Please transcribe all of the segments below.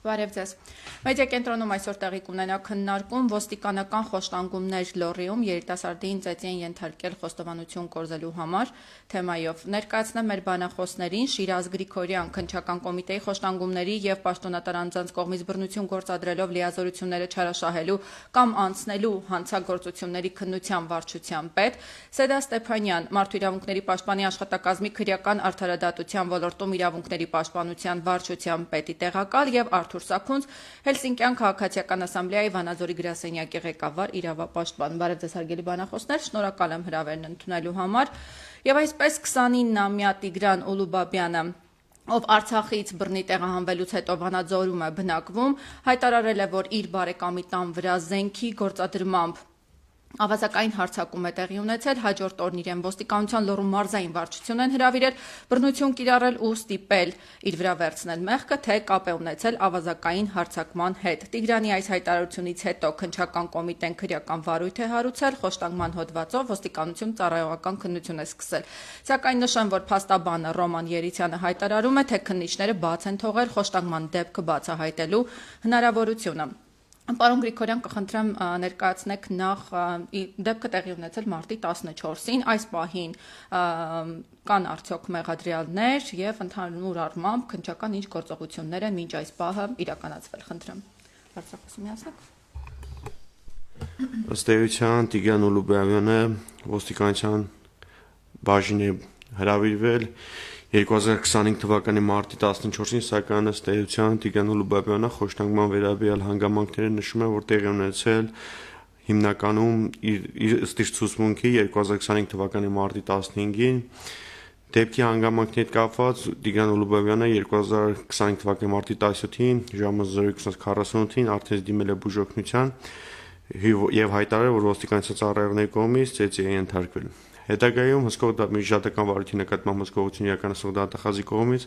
Բարև ձեզ։ Մեդիա կենտրոնում այսօր տեղի կունենա քննարկում ոստիկանական խոշտանգումներ Լոռիում երիտասարդին ծեծի են ենթարկել խոստովանություն կորզելու համար թեմայով։ Ներկայացնեմ մեր բանախոսներին Շիրազ Գրիգորյան քննչական կոմիտեի խոշտանգումների եւ պաշտոնատար անձանց կողմից բռնություն գործադրելով լիազորությունները չարաշահելու կամ անցնելու հանցագործությունների քննության վարչության պետ Սեդա Ստեփանյան, Մարդու իրավունքների պաշտպանի աշխատակազմի քրեական արդարադատության ոլորտում իրավունքների պաշտպանության վարչության պետի տեղակալ եւ Արթուր Սաքունց, Հելսինկյան քաղաքացիական ասամբլեայի Վանաձորի գրասենյակի ղեկավար իրավապաշտպան։ Բարև ձեզ հարգելի բանախոսներ, շնորհակալ եմ հրավերն ընդունելու համար։ Եվ այսպես 29-ամյա Տիգրան Ուլուբաբյանը, ով Արցախից բռնի տեղահանվելուց հետո Վանաձորում է բնակվում, հայտարարել է, որ իր բարեկամի տան վրա զենքի գործադրմամբ ավազակային հարձակում է տեղի ունեցել, հաջորդ օրն իրեն ոստիկանության Լոռու մարզային վարչություն են հրավիրել բռնություն կիրառել ու ստիպել իր վրա վերցնել մեղքը, թե կապ է ունեցել ավազակային հարձակման հետ։ Տիգրանի այս հայտարարությունից հետո քննչական կոմիտեն քրեական վարույթ է հարուցել, խոշտանգման հոդվածով ոստիկանություն ծառայողական քննություն է սկսել։ Սակայն նշեմ, որ փաստաբանը Ռոման Երիցյանը հայտարարում է, թե քննիչները բաց են թողել խոշտանգման դեպքը բացահայտելու հնարավորությունը։ Պարոն Գրիգորյան, կխնդրեմ ներկայացնեք նախ դեպքը տեղի ունեցել մարտի 14-ին, այս պահին կան արդյոք մեղադրյալներ եւ ընդհանուր առմամբ քննչական ինչ գործողություններ են մինչ այս պահը իրականացվել, խնդրեմ։ Բարձրախոսում միացնեք։ Ըստ էության Տիգրան Ուլուբաբյանը ոստիկանության բաժին է հրավիրվել 2025 թվականի մարտի 14-ին, սակայն ըստ էության Տիգրան Ուլուբաբյանը խոշտանգման վերաբերյալ հանգամանքները նշում է, որ տեղի ունեցել հիմնականում իր ըստ իր ցուցմունքի 2025 թվականի մարտի 15-ին դեպքի հանգամանքների հետ կապված Տիգրան Ուլուբաբյանը 2025 թվականի մարտի 17-ին ժամը 0:48-ին արդեն դիմել է բուժօգնության եւ հայտարարել, որ ոստիկանության ծառայողների կողմից ծեծի է ենթարկվել։ Հետագայում հսկող միջադական վարույթի նկատմամբ հսկողություն իրականացնող դատախազի կողմից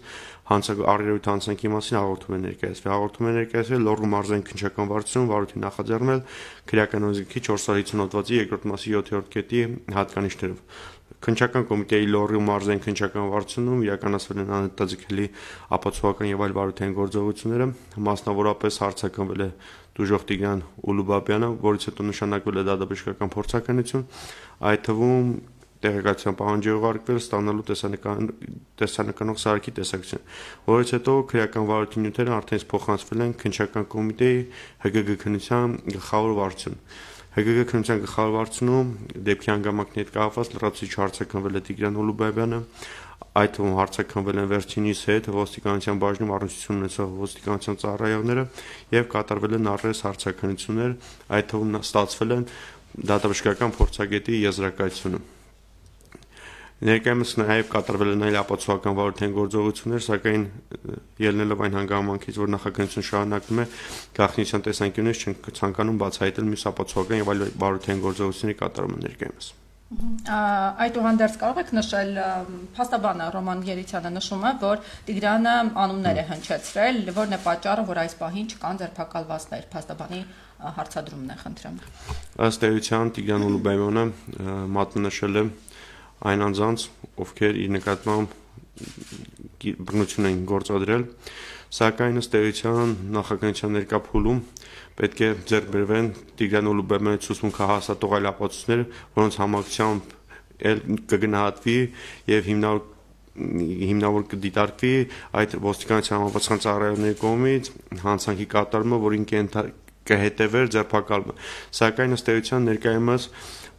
առերևույթ հանցանքի մասին հաղորդում է ներկայացվել։ Հաղորդում է ներկայացվել Լոռու մարզային քննչական վարչությունում վարույթի նախաձեռնել քրեական օրենսգրքի 450 հոդվածի 2-րդ մասի 7-րդ կետի հատկանիշներով։ Քննչական կոմիտեի Լոռու մարզային քննչական վարչությունում իրականացվել են անհետաձգելի ապացուցողական եւ այլ վարույթային գործողությունները, մասնավորապես հարձակվել է դժոխք Տիգրան Ուլուբաբյանը, որից հետո նշանակվել է դատաբժշկական փորձականություն, այդ թվում տեղեկատվության պահանջի ուղարկվել ստանալու տեսանկարող սարքի տեսակցություն, որից հետո քրեական վարույթի նյութերը արդեն փոխանցվել են քննչական կոմիտեի ՀԳԳ քննության գլխավոր վարչություն։ ՀԳԳ քննության գլխավոր վարչությունում դեպքի հանգամանքների հետ կապված լրացուցիչ հարձակվել է Տիգրան Ուլուբաբյանը, այդ թվում հարձակվել են վերջինիս հետ ոստիկանության բաժնում առնչություն ունեցող ոստիկանության ծառայողները եւ կատարվել են առերես հարձակություններ, այդ թվում ստացվել են դատաբժշկական փորձագետի եզրակացությունը։ Ներկայումս նաև կատարվել են այլ ապացուցողական վարույթային գործողություններ, սակայն ելնելով այն հանգամանքից, որ նախաքննությունը շարունակվում է, գաղտնիության տեսանկյունից չենք ցանկանում բացահայտել մյուս ապացուցողական եւ այլ վարույթային գործողությունների կատարումը ներկայումս։ Այդուհանդերձ կարող եք նշել, փաստաբանը Ռոման Երիցյանը նշում է, որ Տիգրանը անուններ է հնչեցրել, որն է պատճառը, որ այս պահին չկան ձերբակալվածներ, փաստաբանի հարցադրումն է, խնդրեմ։ Ըստ էության Տիգրան Ուլուբաբյանը մատնանշել է այն անձանց, ովքեր իր նկատմամբ բռնություն են գործադրել, սակայն ըստ էության նախաքննության ներկա փուլում պետք է ձեռք բերվեն Տիգրան Ուլուբաբյանի ցուցմունքը հաստատող այլ ապացույցներ, որոնց համակցությամբ կգնահատվի եւ հիմնավոր կդիտարկվի այդ ոստիկանության համապատասխան ծառայողների կողմից հանցանքի կատարումը, որին կհետևեր ձերբակալումը։ Սակայն ըստ էության ներկայումս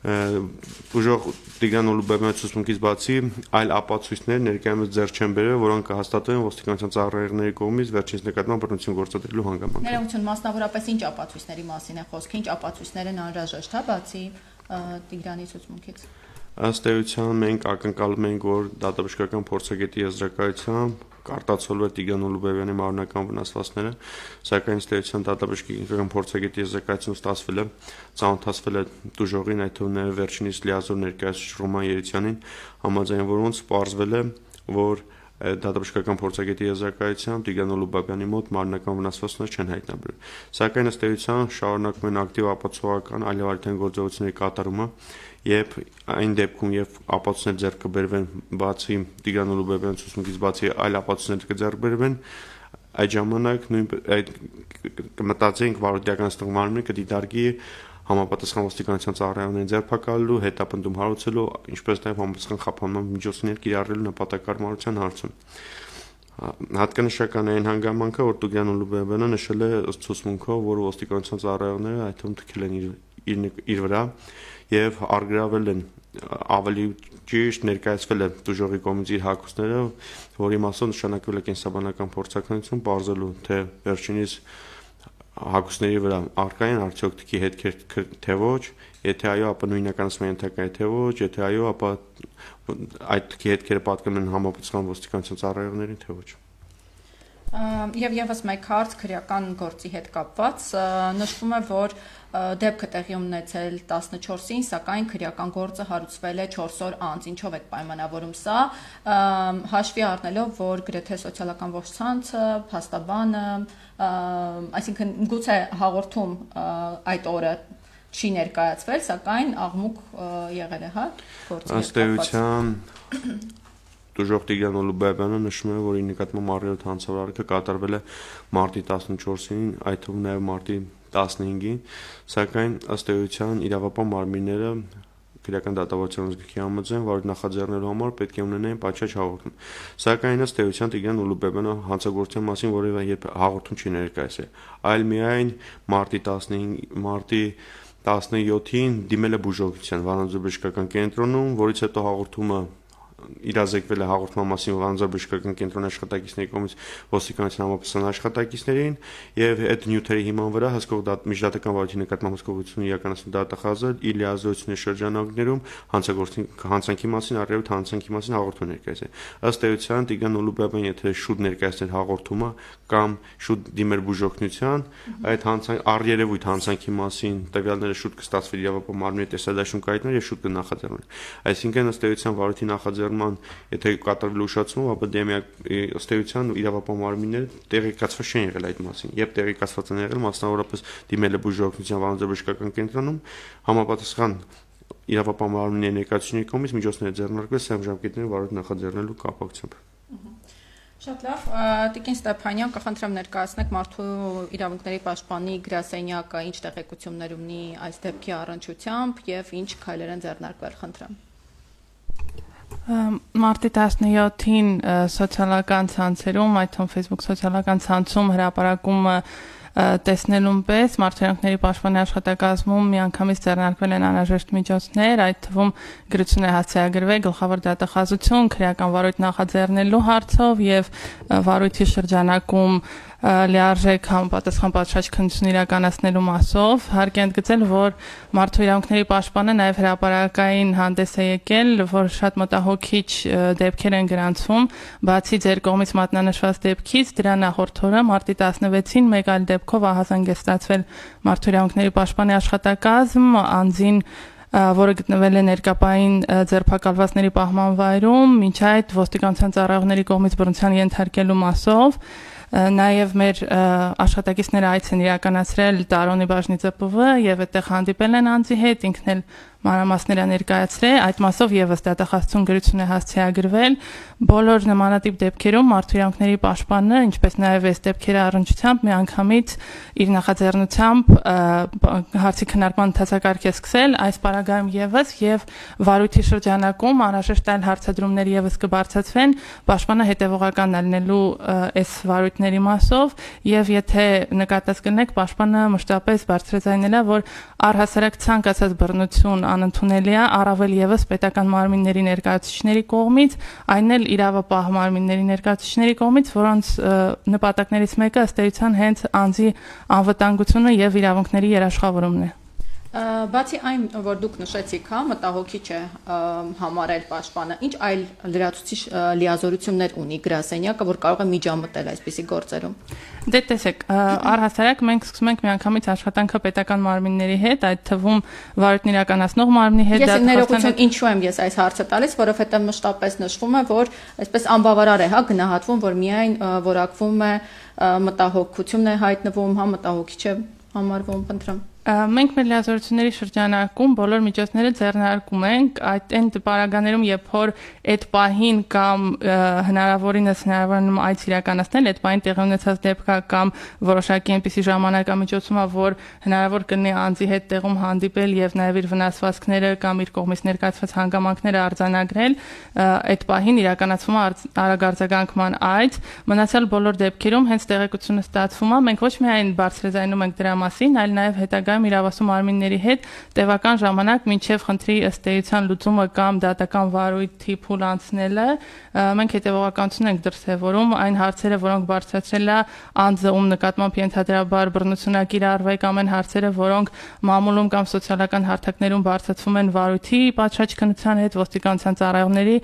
ուժող Տիգրան Ուլուբաբյանի ցուցմունքից բացի այլ ապացույցներ ներկայումս ձեռք չեն բերվել, որոնք կհաստատվեն ոստիկանության ծառայողների կողմից վերջինս նկատմամբ բռնություն գործադրելու հանգամանքով։ Ներողություն, մասնավորապես ինչ ապացույցների մասին է խոսքը, ինչ ապացույցներ են անհրաժեշտ, բացի Տիգրանի ցուցմունքից։ Ըստ էության մենք ակնկալում ենք, որ դատաբժշկական փորձագետի եզրակացությամբ կարտացոլվել Տիգրան Ուլուբաբյանի մարմնական վնասվածքները, սակայն ըստ էության դատաբժշկական փորձագետի եզրակացություն ստացվել է, ծանոթացվել է դժողին, այդ թվում նաև վերջինիս լիազոր ներկայացուցիչ Ռոման Երիցյանին, համաձայն որոնց պարզվել է, որ դատաբժշկական փորձագետի եզրակացությամբ Տիգրան Ուլուբաբյանի մոտ մարմնական վնասվածքներ չեն հայտնաբերվել։ Սակայն ըստ էության շարունակվում են ակտիվ ապացուցողական այլ վարույթային գործողությունների կատարումը, եւ այն դեպքում եւ ապացույցներ ձեռք կբերվեն բացի Տիգրան Ուլուբաբյանի ցուցմունքից բացի այլ ապացույցներ կձեռք բերվեն, այդ ժամանակ այդ կմտածեինք վարորդական ստուգմանն կդիտարկի համապատասխան ոստիկանության ծառայողներին ձերբակալելու, հետապնդում հարուցելու, ինչպես նաև համապատասխան խափանման միջոցներ կիրառելու նպատակարարության հարցում։ Հատկանշական է այն հանգամանքը, որ Տուգյան Ուլուբեբյանը նշել է ըստ ցուցմունքով, որ ոստիկանության ծառայողները այդ թվում թքել են իր վրա եւ արգրավել են ավելի ճիշտ ներկայացվել է դժողի կողմից իր հակուսները, որի մասով նշանակվել է կենսաբանական փորձաքննություն, բարձելու թե վերջինիս հակուսների վրա արկա են արդյոք թքի հետքեր թե ոչ, եթե այո, ապա նույնականացման ենթակա է թե ոչ, եթե այո, ապա այդ թքի հետքերը պատկանում են համապատասխան ոստիկանության ծառայողներին թե ոչ։ Եվ եւս մեկ հարց քրեական գործի հետ կապված նշվում է, որ դեպքը տեղի ունեցել 14-ին, սակայն քրեական գործը հարուցվել է 4 օր անց, ինչով է պայմանավորում սա, հաշվի առնելով, որ գրեթե սոցիալական ողջ ցանցը, փաստաբանը, այսինքն գուցե հաղորդում այդ օրը չի ներկայացվել, սակայն աղմուկ եղել է, հա, գործի հետ կապված։ Դժոխ Տիգրան Ուլուբեբյանը նշում է, որ իր նկատմամբ առերոտ հանցավորարքը կատարվել է մարտի 14-ին, այդ թվում նաև մարտի 15-ին, սակայն ըստ էության իրավապահ մարմինները քրեական դատավարության ազգի համաձայն վարույթ նախաձեռնելու համար պետք է ունենային պատշաճ հաղորդում։ Սակայն ըստ էության Տիգրան Ուլուբեբյանը հանցագործության մասին որևէ հաղորդում չի ներկայացրել, այլ միայն մարտի 17-ին դիմել է բուժօգնության Վանաձորբժշկական կենտրոնում, որից հետո հաղորդումը իրազեկվել է հաղորդման մասին Վանաձորբժշկական կենտրոնի աշխատակիցների կողմից ոստիկանության համապատասխան աշխատակիցներին եւ այդ նյութերի հիման վրա հսկող միջդատական վարույթի նկատմամբ հսկողություն իրականացնող դատախազը իր լիազորությունների շրջանակներում հանցանքի մասին առերևույթ հանցանքի մասին հաղորդում ներկայացրել։ Ըստ էության Տիգրան Ուլուբեբյանը եթե շուտ ներկայացներ հաղորդումը կամ շուտ դիմեր բուժօգնության, այդ առերևույթ հանցանքի մասին տվյալները շուտ կստացվի իրավապահ մարմնի տեսադաշուն կայացնել եւ շուտ կնախաձեռնել։ Այսինքն ըստ էության վարույթի նախաձեռնման եթե կատարվել ուշացում, ապա ըստ էության իրավապահ մարմինները տեղեկացված չեն եղել այդ մասին, եւ տեղեկացված են եղել մասնավորապես դիմել է բուժօգնության Վանաձորբժշկական կենտրոնում, համապատասխան իրավապահ մարմինների ներկայացուցիչների կողմից միջոցներ ձեռնարկվել սեմ ժամկետների վարույթ նախաձեռնելու կապակցությամբ։ Շատ լավ, Տիկին Ստեփանյան, կխնդրեմ ներկայացնեք մարդու իրավունքների պաշտպանի գրասենյակը ինչ տեղեկություններ ունի այս դեպքի առնչությամբ եւ ինչ քայլեր են ձեռնարկվել, խնդրեմ։ Մարտի 17-ին սոցիալական ցանցերում, այդ թվում Facebook սոցիալական ցանցում հրապարակումը տեսնելուն պես մարդու պաշտպանի աշխատակազմում միանգամից ձեռնարկվել են անհրաժեշտ միջոցներ, այդ թվում գրություն է հասցեագրվել գլխավոր դատախազություն քրեական վարույթ նախաձեռնելու հարցով եւ վարույթի շրջանակում լիարժեք համապատասխան պատշաճ քննություն իրականացնելու մասով հարկ է ընդգծել, որ մարդու իրավունքների պաշտպանը նաև հրապարակային հանդես է եկել, որ շատ մտահոգիչ դեպքեր են գրանցվում, բացի ձեր կողմից մատնանշված դեպքից, դրա նախորդ օրը մարտի 16-ին մեկ այլ դեպքով ահազանգ է ստացվել մարդու իրավունքների պաշտպանի աշխատակազմ, անձին որը գտնվել է ներկապային ձերբակալվածների պահման վայրում, մինչ այդ ոստիկանության ծառայողների կողմից բռնության ենթարկելու մասով նաև մեր աշխատակիցները այց են իրականացրել Տարոնի բաժնի ԾՊՎ եւ այդտեղ հանդիպել են անձի հետ, ինքն էլ մանրամասները ներկայացրել, այդ մասով եւս դատախազություն գրություն է հասցեագրվել, բոլոր նմանատիպ դեպքերում մարդու իրավունքների պաշտպանը, ինչպես նաև այս դեպքերի առնչությամբ միանգամից իր նախաձեռնությամբ հարցի քննարկման ընթացակարգ է սկսել, այս պարագայում եւս եւ վարույթի շրջանակում անհրաժեշտ այլ հարցադրումներ եւս կբարձրացվեն, պաշտպանը հետեւողական ալնելու այս վարույթների մասով եւ եթե նկատած կլինեք, պաշտպանը մշտապես բարձրաձայնել է, որ առհասարակ ցանկացած բռնություն անընդունելի է առավել եւս պետական մարմինների ներկայացուցիչների կողմից, այն էլ իրավապահ մարմինների ներկայացուցիչների կողմից, որոնց նպատակներից մեկը ըստ էության հենց անձի անվտանգությունը եւ իրավունքների երաշխավորումն է։ Բացի այն, որ դուք նշեցիք, հա, մտահոգիչ է համարել պաշտպանը, ինչ այլ լրացուցիչ լիազորություններ ունի գրասենյակը, որ կարող է միջամտել այսպիսի գործերում։ Դե տեսեք, առհասարակ մենք սկսում ենք միանգամից աշխատանքը պետական մարմինների հետ, այդ թվում վարույթն իրականացնող մարմնի հետ։ Ես ներողություն, ինչու եմ ես այս հարցը տալիս, որովհետև մշտապես նշվում է, որ այսպես անբավարար է, հա, գնահատվում, որ միայն որակվում է մտահոգություն է հայտնվում, հա, մտահոգիչ է համարվում, խնդրեմ։ Մենք մեր լիազորությունների շրջանակում բոլոր միջոցները ձեռնարկում ենք այդ այն պարագաներում, երբ որ այդ պահին կամ հնարավորինս այց իրականացնել, այդ պահին տեղի ունեցած դեպքա կամ որոշակի այնպիսի ժամանակամիջոցում է, որ հնարավոր կլինի անձի հետ տեղում հանդիպել եւ նաեւ իր վնասվածքները կամ իր կողմից ներկայացված հանգամանքները արձանագրել, այդ պահին իրականացվում է արագարձագանքման այց, մնացյալ բոլոր դեպքերում հենց տեղեկությունը ստացվում է, մենք ոչ միայն բարձրաձայնում ենք դրա մասին, այլ նաեւ հետագայում իրավասու մարմինների հետ տևական ժամանակ մինչև խնդրի ըստ էության լուծումը կամ դատական վարույթի փուլ անցնելը, մենք հետևողականություն ենք դրսևորում այն հարցերը, որոնք բարձրացրել է անձը, ում նկատմամբ ենթադրաբար բռնություն է կիրառվել, կամ այն հարցերը, որոնք մամուլում կամ սոցիալական հարթակներում բարձրացվում են վարույթի պատշաճ քննության հետ, ոստիկանության ծառայողների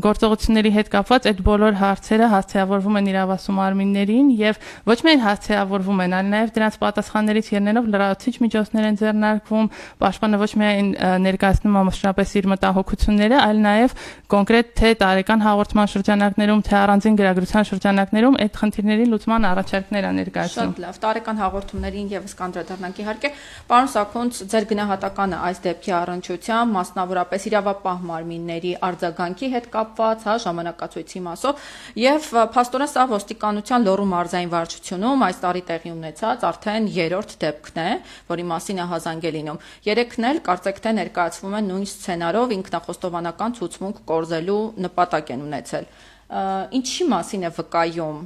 գործողությունների հետ կապված, այդ բոլոր հարցերը հասցեավորվում են իրավասու մարմիններին եւ ոչ միայն հասցեավորվում են, այլ նաեւ դրանց պատասխաններից ելնելով լրացուցիչ միջոցներ են ձեռնարկվում, պաշտպանը ոչ միայն ներկայացնում է մշտապես իր մտահոգությունները, այլ նաեւ կոնկրետ թե տարեկան հաղորդման շրջանակներում, թե առանձին գրագրության շրջանակներում այդ խնդիրների լուծման առաջարկներ է ներկայացնում։ Շատ լավ, տարեկան հաղորդումներին եւս կանդրադառնանք իհարկե։ Պարոն Սաքունց, ձեր գնահատականը այս դեպքի առնչությամբ, մասնավորապես իրավապահ մարմինների արձագանքի հետ կապված, ժամանակացույցի մասով, եւ փաստորեն սա ոստիկանության լոռու մարզային վարչությունում այս տարի տեղի ունեցած արդեն 3-րդ դեպքն է, որի մասին է հազանգ է լինում։ Երեքն էլ կարծեք թե ներկայացվում են նույն սցենարով ինքնախոստովանական ցուցմունք կորզելու նպատակ են ունեցել։ Ինչի մասին է վկայում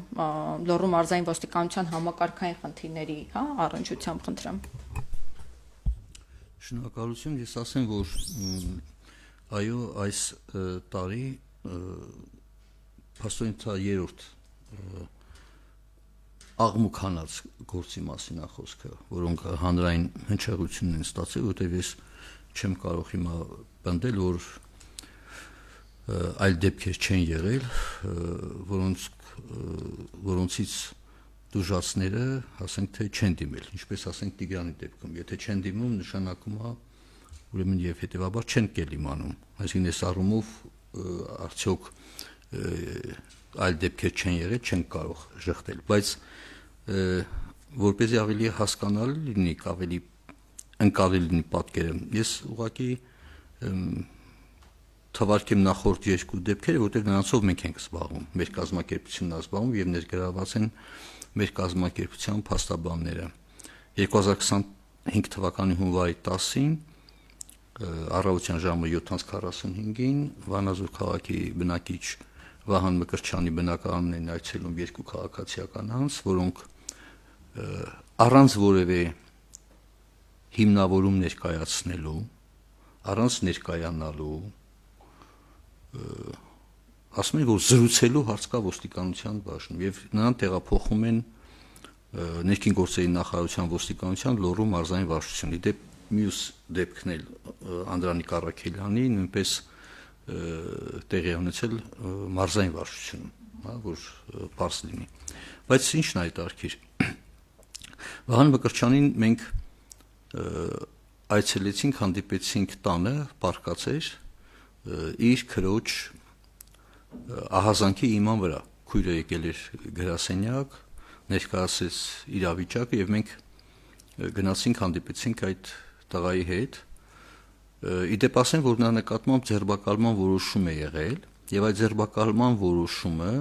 լոռու մարզային ոստիկանության համակարգային խնդիրների, առնչությամբ խնդրեմ։ Շնորհակալություն, ես ասեմ, որ այո, այս տարի փաստորեն դա 3-րդ աղմուկ հանած գործի մասին է խոսքը, որոնք հանրային հնչեղություն են ստացել, որտեղ ես չեմ կարող հիմա պնդել, որ այլ դեպքեր չեն եղել, որոնցից դժվարները, ասենք թե չեն դիմել, ինչպես ասենք Տիգրանի դեպքում, եթե չեն դիմում, նշանակում է, ուրեմն եւ հետեւաբար չեն կել իմանում, այսինքն այս առումով արդյոք այլ դեպքեր չեն եղել, չեն կարող ժխտել, բայց որպեսզի ավելի հասկանալի լինի, ավելի ընկալելի լինի պատկերը, ես ուղղակի թվարկեմ նախորդ 2 դեպքերը, որտեղ նրանցով մենք ենք զբաղվում, մեր կազմակերպությունն է զբաղվում եւ ներգրաված են մեր կազմակերպության փաստաբանները։ 2025 թվականի հունվարի 10-ին առավոտյան ժամը 7:45-ին Վանաձոր քաղաքի բնակիչ Վահան Մկրտչյանի բնակարանն են այցելում 2 քաղաքացիական անձ, որոնք առանց որևէ հիմնավորում ներկայացնելու, առանց ներկայանալու, ասում են, որ զրուցելու հարց կա ոստիկանության բաժնում եւ նրան տեղափոխում են ներքին գործերի նախարարության ոստիկանության լոռու մարզային վարչություն։ Իդեպ մյուս դեպքն էլ Անդրանիկ Առաքելյանի նույնպես տեղի ունեցել մարզային վարչությունում, որ բարձ լինի։ Բայց ի՞նչն է այդ արքիր։ Վահան Մկրտչյանին մենք այցելեցինք, հանդիպեցինք տանը, պարկած էր իր քրոջ ահազանգի իման վրա, քույրը եկել էր գրասենյակ, ներկայացրեց իրավիճակը եւ մենք գնացինք հանդիպեցինք այդ տղայի հետ, իդեպ ասեմ, որ նա նկատմամբ ձերբակալման որոշում է եղել եւ այդ ձերբակալման որոշումը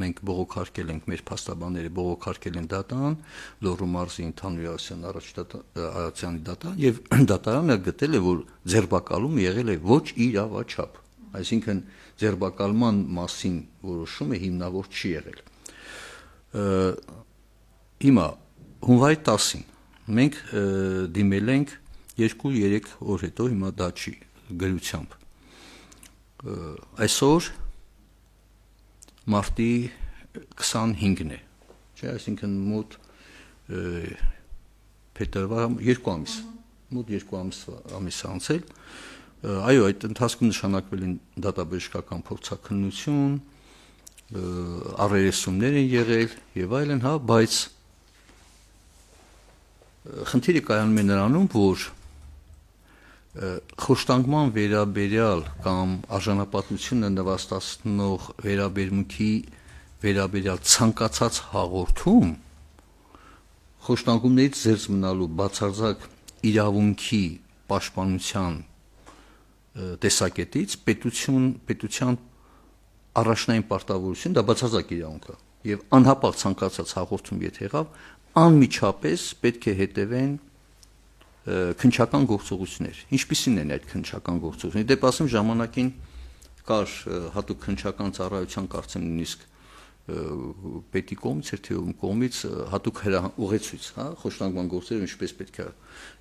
մենք բողոքարկել ենք, մեր փաստաբանները բողոքարկել են դատարան, Լոռու մարզի ընդհանուր իրավասության դատարան եւ դատարանը գտել է, որ ձերբակալումը եղել է ոչ իրավաչափ, այսինքն ձերբակալման մասին որոշումը հիմնավոր չի եղել։ Հիմա հունվարի 10-ին մենք դիմել ենք 2-3 օր հետո, հիմա դա չի գրությամբ։ Այսօր մարտի 25-ն է, չէ, այսինքն մոտ փետրվար 2 ամիս, մոտ 2 ամիս անցել։ Այո, այդ ընթացքում նշանակվել են դատաբժշկական փորձաքննություն, առերեսումներ են եղել եւ այլն, բայց խնդիրը կայանում է նրանում, որ խոշտանգման վերաբերյալ կամ արժանապատվությունը նվաստացնող վերաբերմունքի վերաբերյալ ցանկացած հաղորդում խոշտանգումներից զերծ մնալու բացարձակ իրավունքի պաշտպանության տեսակետից պետության առաջնային պարտավորություն դա բացարձակ իրավունք է եւ անհապաղ ցանկացած հաղորդում եթե եղավ անմիջապես պետք է հետևեն քննչական գործողություններ ինչպիսին են այդ քննչական գործողությունները դե ասեմ ժամանակին կար հատուկ քննչական ծառայության կարծեմ նույնիսկ պետի կողմից էր թե ում կողմից հատուկ ուղեցույց, հա, խոշտանգման գործերը ինչպես պետք է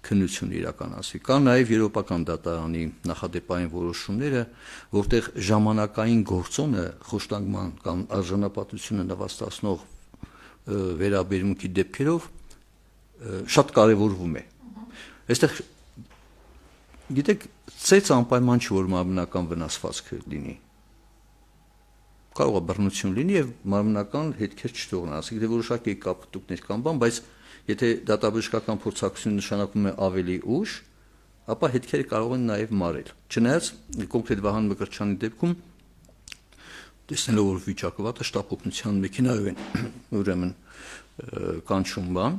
քննություն իրականացվի։ Կա նաև Եվրոպական դատարանի նախադեպային որոշումները, որտեղ ժամանակային գործոնը խոշտանգման կամ արժանապատվությունը նվաստացնող վերաբերմունքի դեպքերով շատ կարևորվում է։ Այստեղ գիտեք, ծեծ անպայման չի որ մարմնական վնասվածք լինի։ Կարող է բռնություն լինի եւ մարմնական հետքեր չթողնի, ասենք դե որոշակի կապտուկներ կան բան, բայց եթե դատաբժշկական փորձակցությունը նշանակում է ավելի ուշ, ապա հետքերը կարող են նաեւ մարել։ Չնայած կոնկրետ Վահան Մկրտչյանի դեպքում տեսնելով որ վիճակը վատ է, շտապ օգնության մեքենայով են ուրեմն կանչում բան,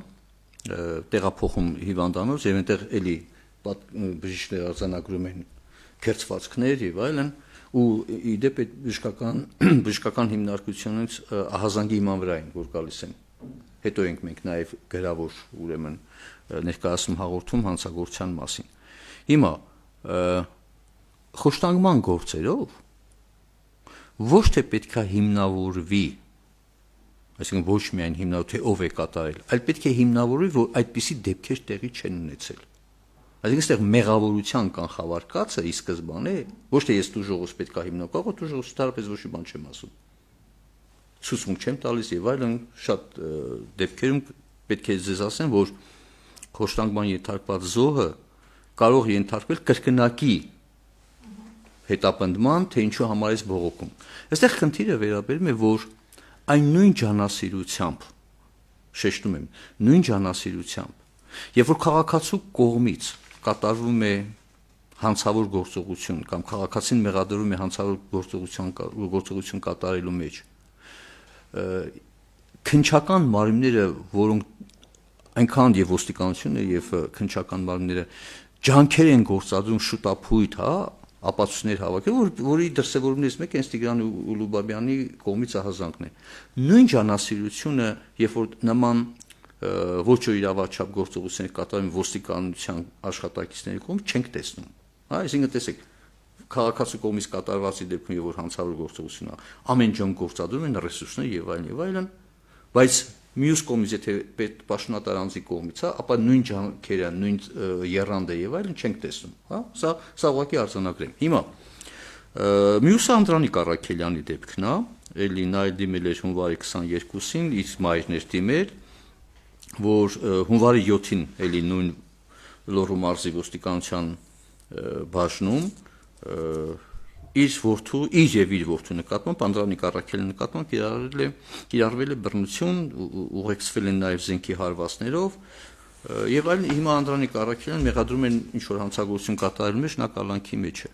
տեղափոխում հիվանդանոց եւ այնտեղ էլի բժիշկները արձանագրում են քերծվածքներ եւ այլն ու իդեպ այդ բժշկական հիմնարկությունից ահազանգի իման վրա են որ գալիս են հետո ենք մենք նաև գրավոր ուրեմն ներկայացում հաղորդում հանցագործության մասին հիմա խոշտանգման գործերով ոչ թե պետքա հիմնավորվի այսինքն ոչ միայն հիմնավոր թե ով է կատարել այլ պետք է հիմնավորվի որ այդպիսի դեպքեր տեղի չեն ունեցել Այսինքն այստեղ մեղավորության կանխավարկածը ի սկզբանե ոչ թե ես դժողոս պետք է հիմնական, ոչ դժողոս դարապես ոչ մի բան չեմ ասում։ Ցուցմունք չեմ տալիս եւ այլն շատ դեպքերում պետք է ձեզ ասեմ, որ խոշտանգման ենթարկված զոհը կարող է ենթարկվել կրկնակի հետապնդման, թե ինչու համար է բողոքում։ Այստեղ խնդիրը վերաբերում է, որ այն նույն ջանասիրությամբ շեշտում եմ, նույն ջանասիրությամբ եւ որ քաղաքացու կողմից կատարվում է հանցավոր գործողություն կամ քաղաքացին մեղադրում է հանցավոր գործողություն կատարելու մեջ քննչական մարմինները որոնք այնքան եւ ոստիկանությունը եւ քննչական մարմինները ջանքեր են գործադրում շուտափույթ հա ապացույցներ հավաքել որի դրսևորումներից մեկը հենց Տիգրան Ուլուբաբյանի կողմից ահազանգն է նույն ջանասիրությունը երբ որ նման ոչ իրավաչափ գործողություններ կատարում ոստիկանության աշխատակիցների կողմից չենք տեսնում։ Հա, այսինքն տեսեք, քաղաքացու կողմից կատարվածի դեպքում եւ որ հանցավոր գործողությունն է, ամեն ժամ գործադրում են ռեսուրսներ եւ այլն, բայց մյուս կողմից եթե պաշտոնատար անձի կողմից է, ապա նույն ջանքերը, նույն եռանդը եւ այլն չենք տեսնում, հա։ Սա ուղղակի արձանագրեմ։ Հիմա մյուսը Անդրանիկ Առաքելյանի դեպքն է, էլի նա դիմել էր հունվարի 22-ին, իսկ մայրն էր դիմել որ հունվարի 7-ին էլի նույն Լոռու մարզի ոստիկանության բաժնում իր որդու իր եւ իր որդու նկատմամբ Անդրանիկ Առաքելյանի նկատմամբ կիրառվել է բռնություն ուղեկցվել են նաեւ զենքի հարվածներով եւ այլն հիմա Անդրանիկ Առաքելյանը մեղադրում են ինչ որ հանցագործություն կատարելու մեջ նա կալանքի մեջ է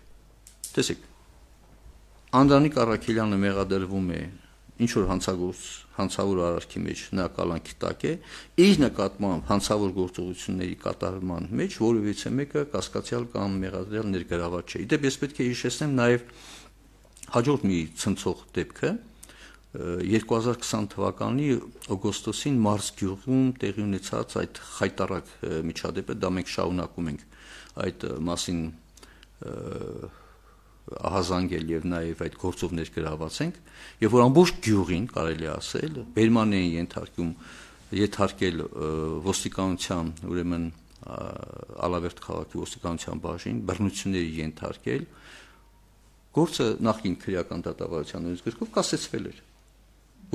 տեսեք Անդրանիկ Առաքելյանը մեղադրվում է ինչ որ հանցավոր արարքի մեջ նա կալանքի տակ է իր նկատմամբ հանցավոր գործողությունների կատարման մեջ որևիցե մեկը կասկածյալ կամ մեղադրյալ ներգրաված չէ։ Իդեպ ես պետք է հիշեցնեմ նաև հաջորդ մի ցնցող դեպքը 2020 թվականի օգոստոսին Մարզգյուղում տեղի ունեցած այդ խայտարակ միջադեպը դա մենք շարունակում ենք այդ մասին ահազանգել եւ նաեւ այդ գործով ներգրաված ենք եւ որ ամբողջ գյուղին կարելի է ասել բերման էին ենթարկել ոստիկանության ուրեմն Ալավերդ քաղաքի ոստիկանության բաժին բռնությունների ենթարկել գործը նախին քրեական դատավարության նույնիսկ գրքով կասեցվել էր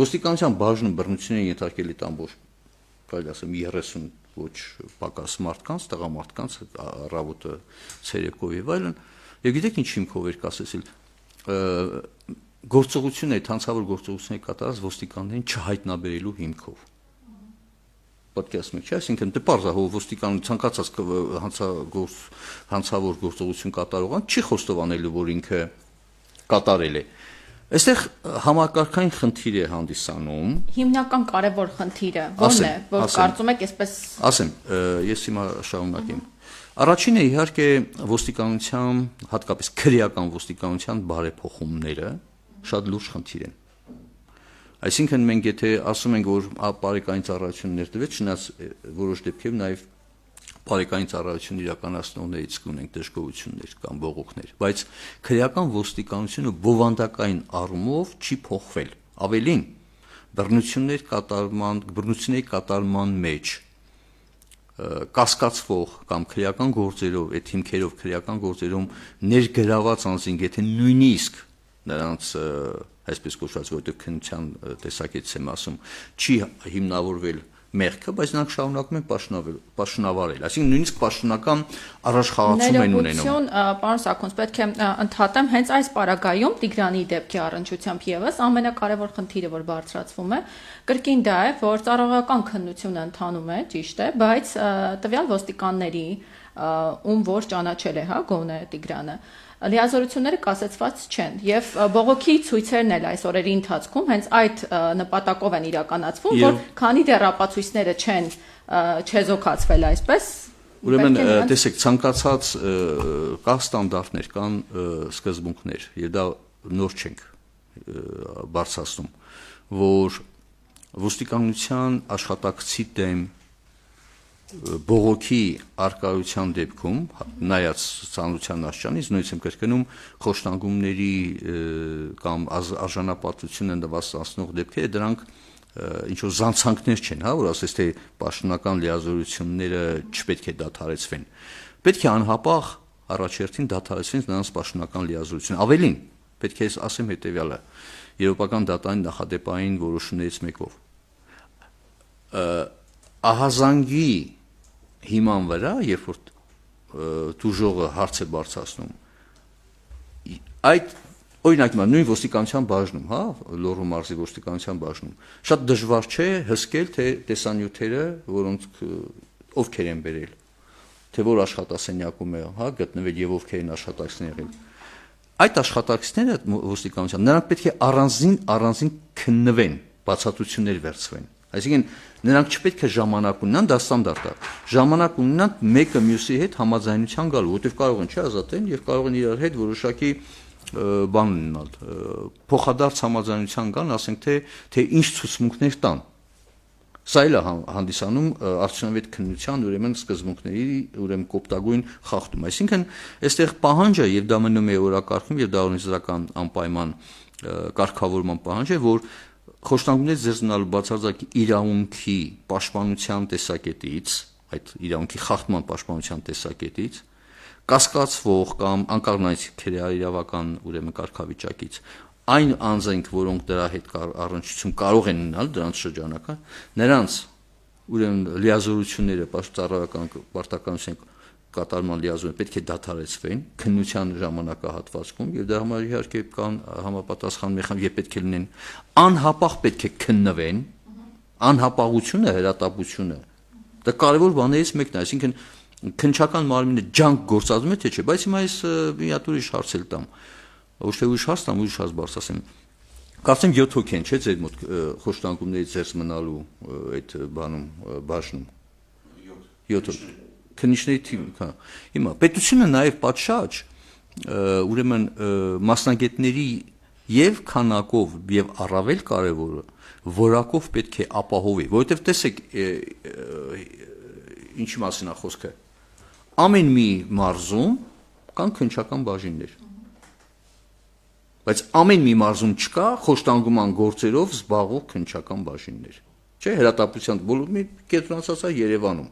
ոստիկանության բաժնում բռնությունների ենթարկել այդ ամբողջ կարելի ասեմ 30 ոչ պակաս մարդկանց տղամարդկանց առավոտը ցերեկով եւ այլն Եվ գիտեք ինչ հիմքով էր կասեցել գործողությունը հանցավոր գործողությունների կատարած ոստիկաններին չհայտնաբերելու հիմքով պատկերացնում եք, չէ՞, այսինքն դե պարզահով ոստիկան ցանկացած հանցավոր գործողություն կատարողան չի խոստովանելու, որ ինքը կատարել է Այստեղ համակարգային խնդիր է հանդիսանում։ Հիմնական կարևոր խնդիրը ո՞րն է, որ կարծում եք այսպես ասեմ, ես հիմա շարունակեմ։ Առաջինը իհարկե ոստիկանության, հատկապես քրեական ոստիկանության բարեփոխումները շատ լուրջ խնդիր են։ Այսինքն մենք եթե ասում ենք, որ բարեկային ծառայություններ տվեց, չնայած որոշ դեպքերում նաև բարեկային ծառայություն իրականացնողներից կունենք դժգոհություններ կամ բողոքներ, բայց քրեական ոստիկանությունը բովանդակային առումով չի փոխվել։ Ավելին, բռնությունների կատարման մեջ կասկածվող կամ քրեական գործերով, այդ հիմքերով քրեական գործերում ներգրաված անձին, եթե նույնիսկ նրանց այսպես կոչված, որտեղ քննության տեսակետից եմ ասում, չի հիմնավորվել մեղքը, բայց նրանք շարունակում են պաշտոնավարել, այսինքն նույնիսկ պաշտոնական առաջխաղացում են ունենում։ Պարոն Սաքունց, պետք է ընդհատեմ, հենց այս պարագայում Տիգրանի դեպքի առնչությամբ եւս ամենակարևոր խնդիրը, որ բարձրացվում է, կրկին դա է, որ ծառայական քննությունը ընթանում է, ճիշտ է, բայց տվյալ ոստիկանների ում որ ճանաչել է, հա, գոնե Տիգրանը, լիազորությունները կասեցված չեն եւ բողոքի ցույցերն էլ այս օրերի ընթացքում հենց այդ նպատակով են իրականացվում, որ քանի դեռ ապացույցները չեն չեզոքացվել այսպես, ուրեմն տեսեք, ցանկացած կա ստանդարտներ, կան սկզբունքներ եւ դա նոր չենք բարձրացնում, որ ոստիկանության աշխատակցի դեմ բողոքի արկայության դեպքում նայած ծանրության աստիճանից նույնիսկ եմ կրկնում խոշտանգումների կամ արժանապատվությունը նվաստացնող դեպքերը դրանք ինչ որ զանցանքներ չեն, հա, որ ասես թե պաշտոնական լիազորությունները չպետք է դադարեցվեն։ Պետք է անհապաղ առաջերտին դադարեցվեն նրանց պաշտոնական լիազորությունը։ Ավելին, պետք է ասեմ հետեւյալը. Եվրոպական դատային նախադեպային որոշումներից մեկով ահազանգի հիման վրա, երբ որ դուժողը հարց է բարձրացնում, այդ օրինակ նույն ոստիկանության բաժնում, հա, Լոռու մարզի ոստիկանության բաժնում, շատ դժվար չէ հսկել թե տեսանյութերը, որոնց ովքեր են բերել, թե որ աշխատասենյակում է, հա, գտնվել եւ ովքեր են աշխատակցներ եղել։ Այդ աշխատակիցները ոստիկանության, նրանք պետք է առանձին քննվեն, բացատրություններ վերցվեն։ Այսինքն նրանք չպետք է ժամանակ ունենան, դա ստանդարտ է։ Ժամանակ ունենան մեկը մյուսի հետ համաձայնության գալու, որտեղ կարող են չազատեն եւ կարող են իրար հետ որոշակի բան ունենալ, փոխադարձ համաձայնության գան, ասենք թե ինչ ցուցմունքներ տան։ Սա էլ է հանդիսանում արդյունավետ քննության ուրեմն սկզբունքների ուրեմն կոպտագույն խախտում։ Այսինքն այստեղ պահանջը եւ դա մնում է օրակարգում եւ դա օրենսդրական անպայման կարգավորման պահանջ է, որ խոշտանգումներից զերծնալու բացարձակ իրավունքի պաշտպանության տեսակետից, այդ իրավունքի խախտման պաշտպանության տեսակետից, կասկածվող կամ անկառնայց քրեաիրավական ուրեմն կարգավիճակից այն անձանք, որոնք դրա հետ առնչություն կարող են ունենալ դրանց շրջանակը, նրանց ուրեմն լիազորությունները ծառայական պարտականության կատարման լիազորությունը պետք է դադարեցվեն քննության ժամանակահատվածում եւ դրա համար իհարկե կան համապատասխան մեխանիզմներ, եւ պետք է լինեն անհապաղ պետք է քննվեն, անհապաղությունը, հրատապությունը դա կարևոր բաներից մեկն է, այսինքն քննչական մարմինը ջանք գործածում է թե չէ, բայց հիմա այս մի հատ ուրիշ հարց էլ տամ, ոչ թե ուրիշ հարց տամ, ուրիշ հարց բարձրացեմ։ Կարծեմ 7 հոգի են, չէ՞, ձեր մոտ խոշտանգումներից զերծ մնալու այդ բանում բաժնում 7 հոգի քննիչների թիմ, հա։ Հիմա պետությունը նաև պատշաճ ուրեմն մասնագետների եւ քանակով եւ առավել կարեւորը որակով պետք է ապահովի, որովհետեւ տեսեք ինչի մասին է խոսքը։ Ամեն մի մարզում կան քննչական բաժիններ։ Բայց ամեն մի մարզում չկա խոշտանգման գործերով զբաղվող քննչական բաժիններ։ Չէ՞, հրատապության բոլոր մի կենտրոնացած է Երևանում։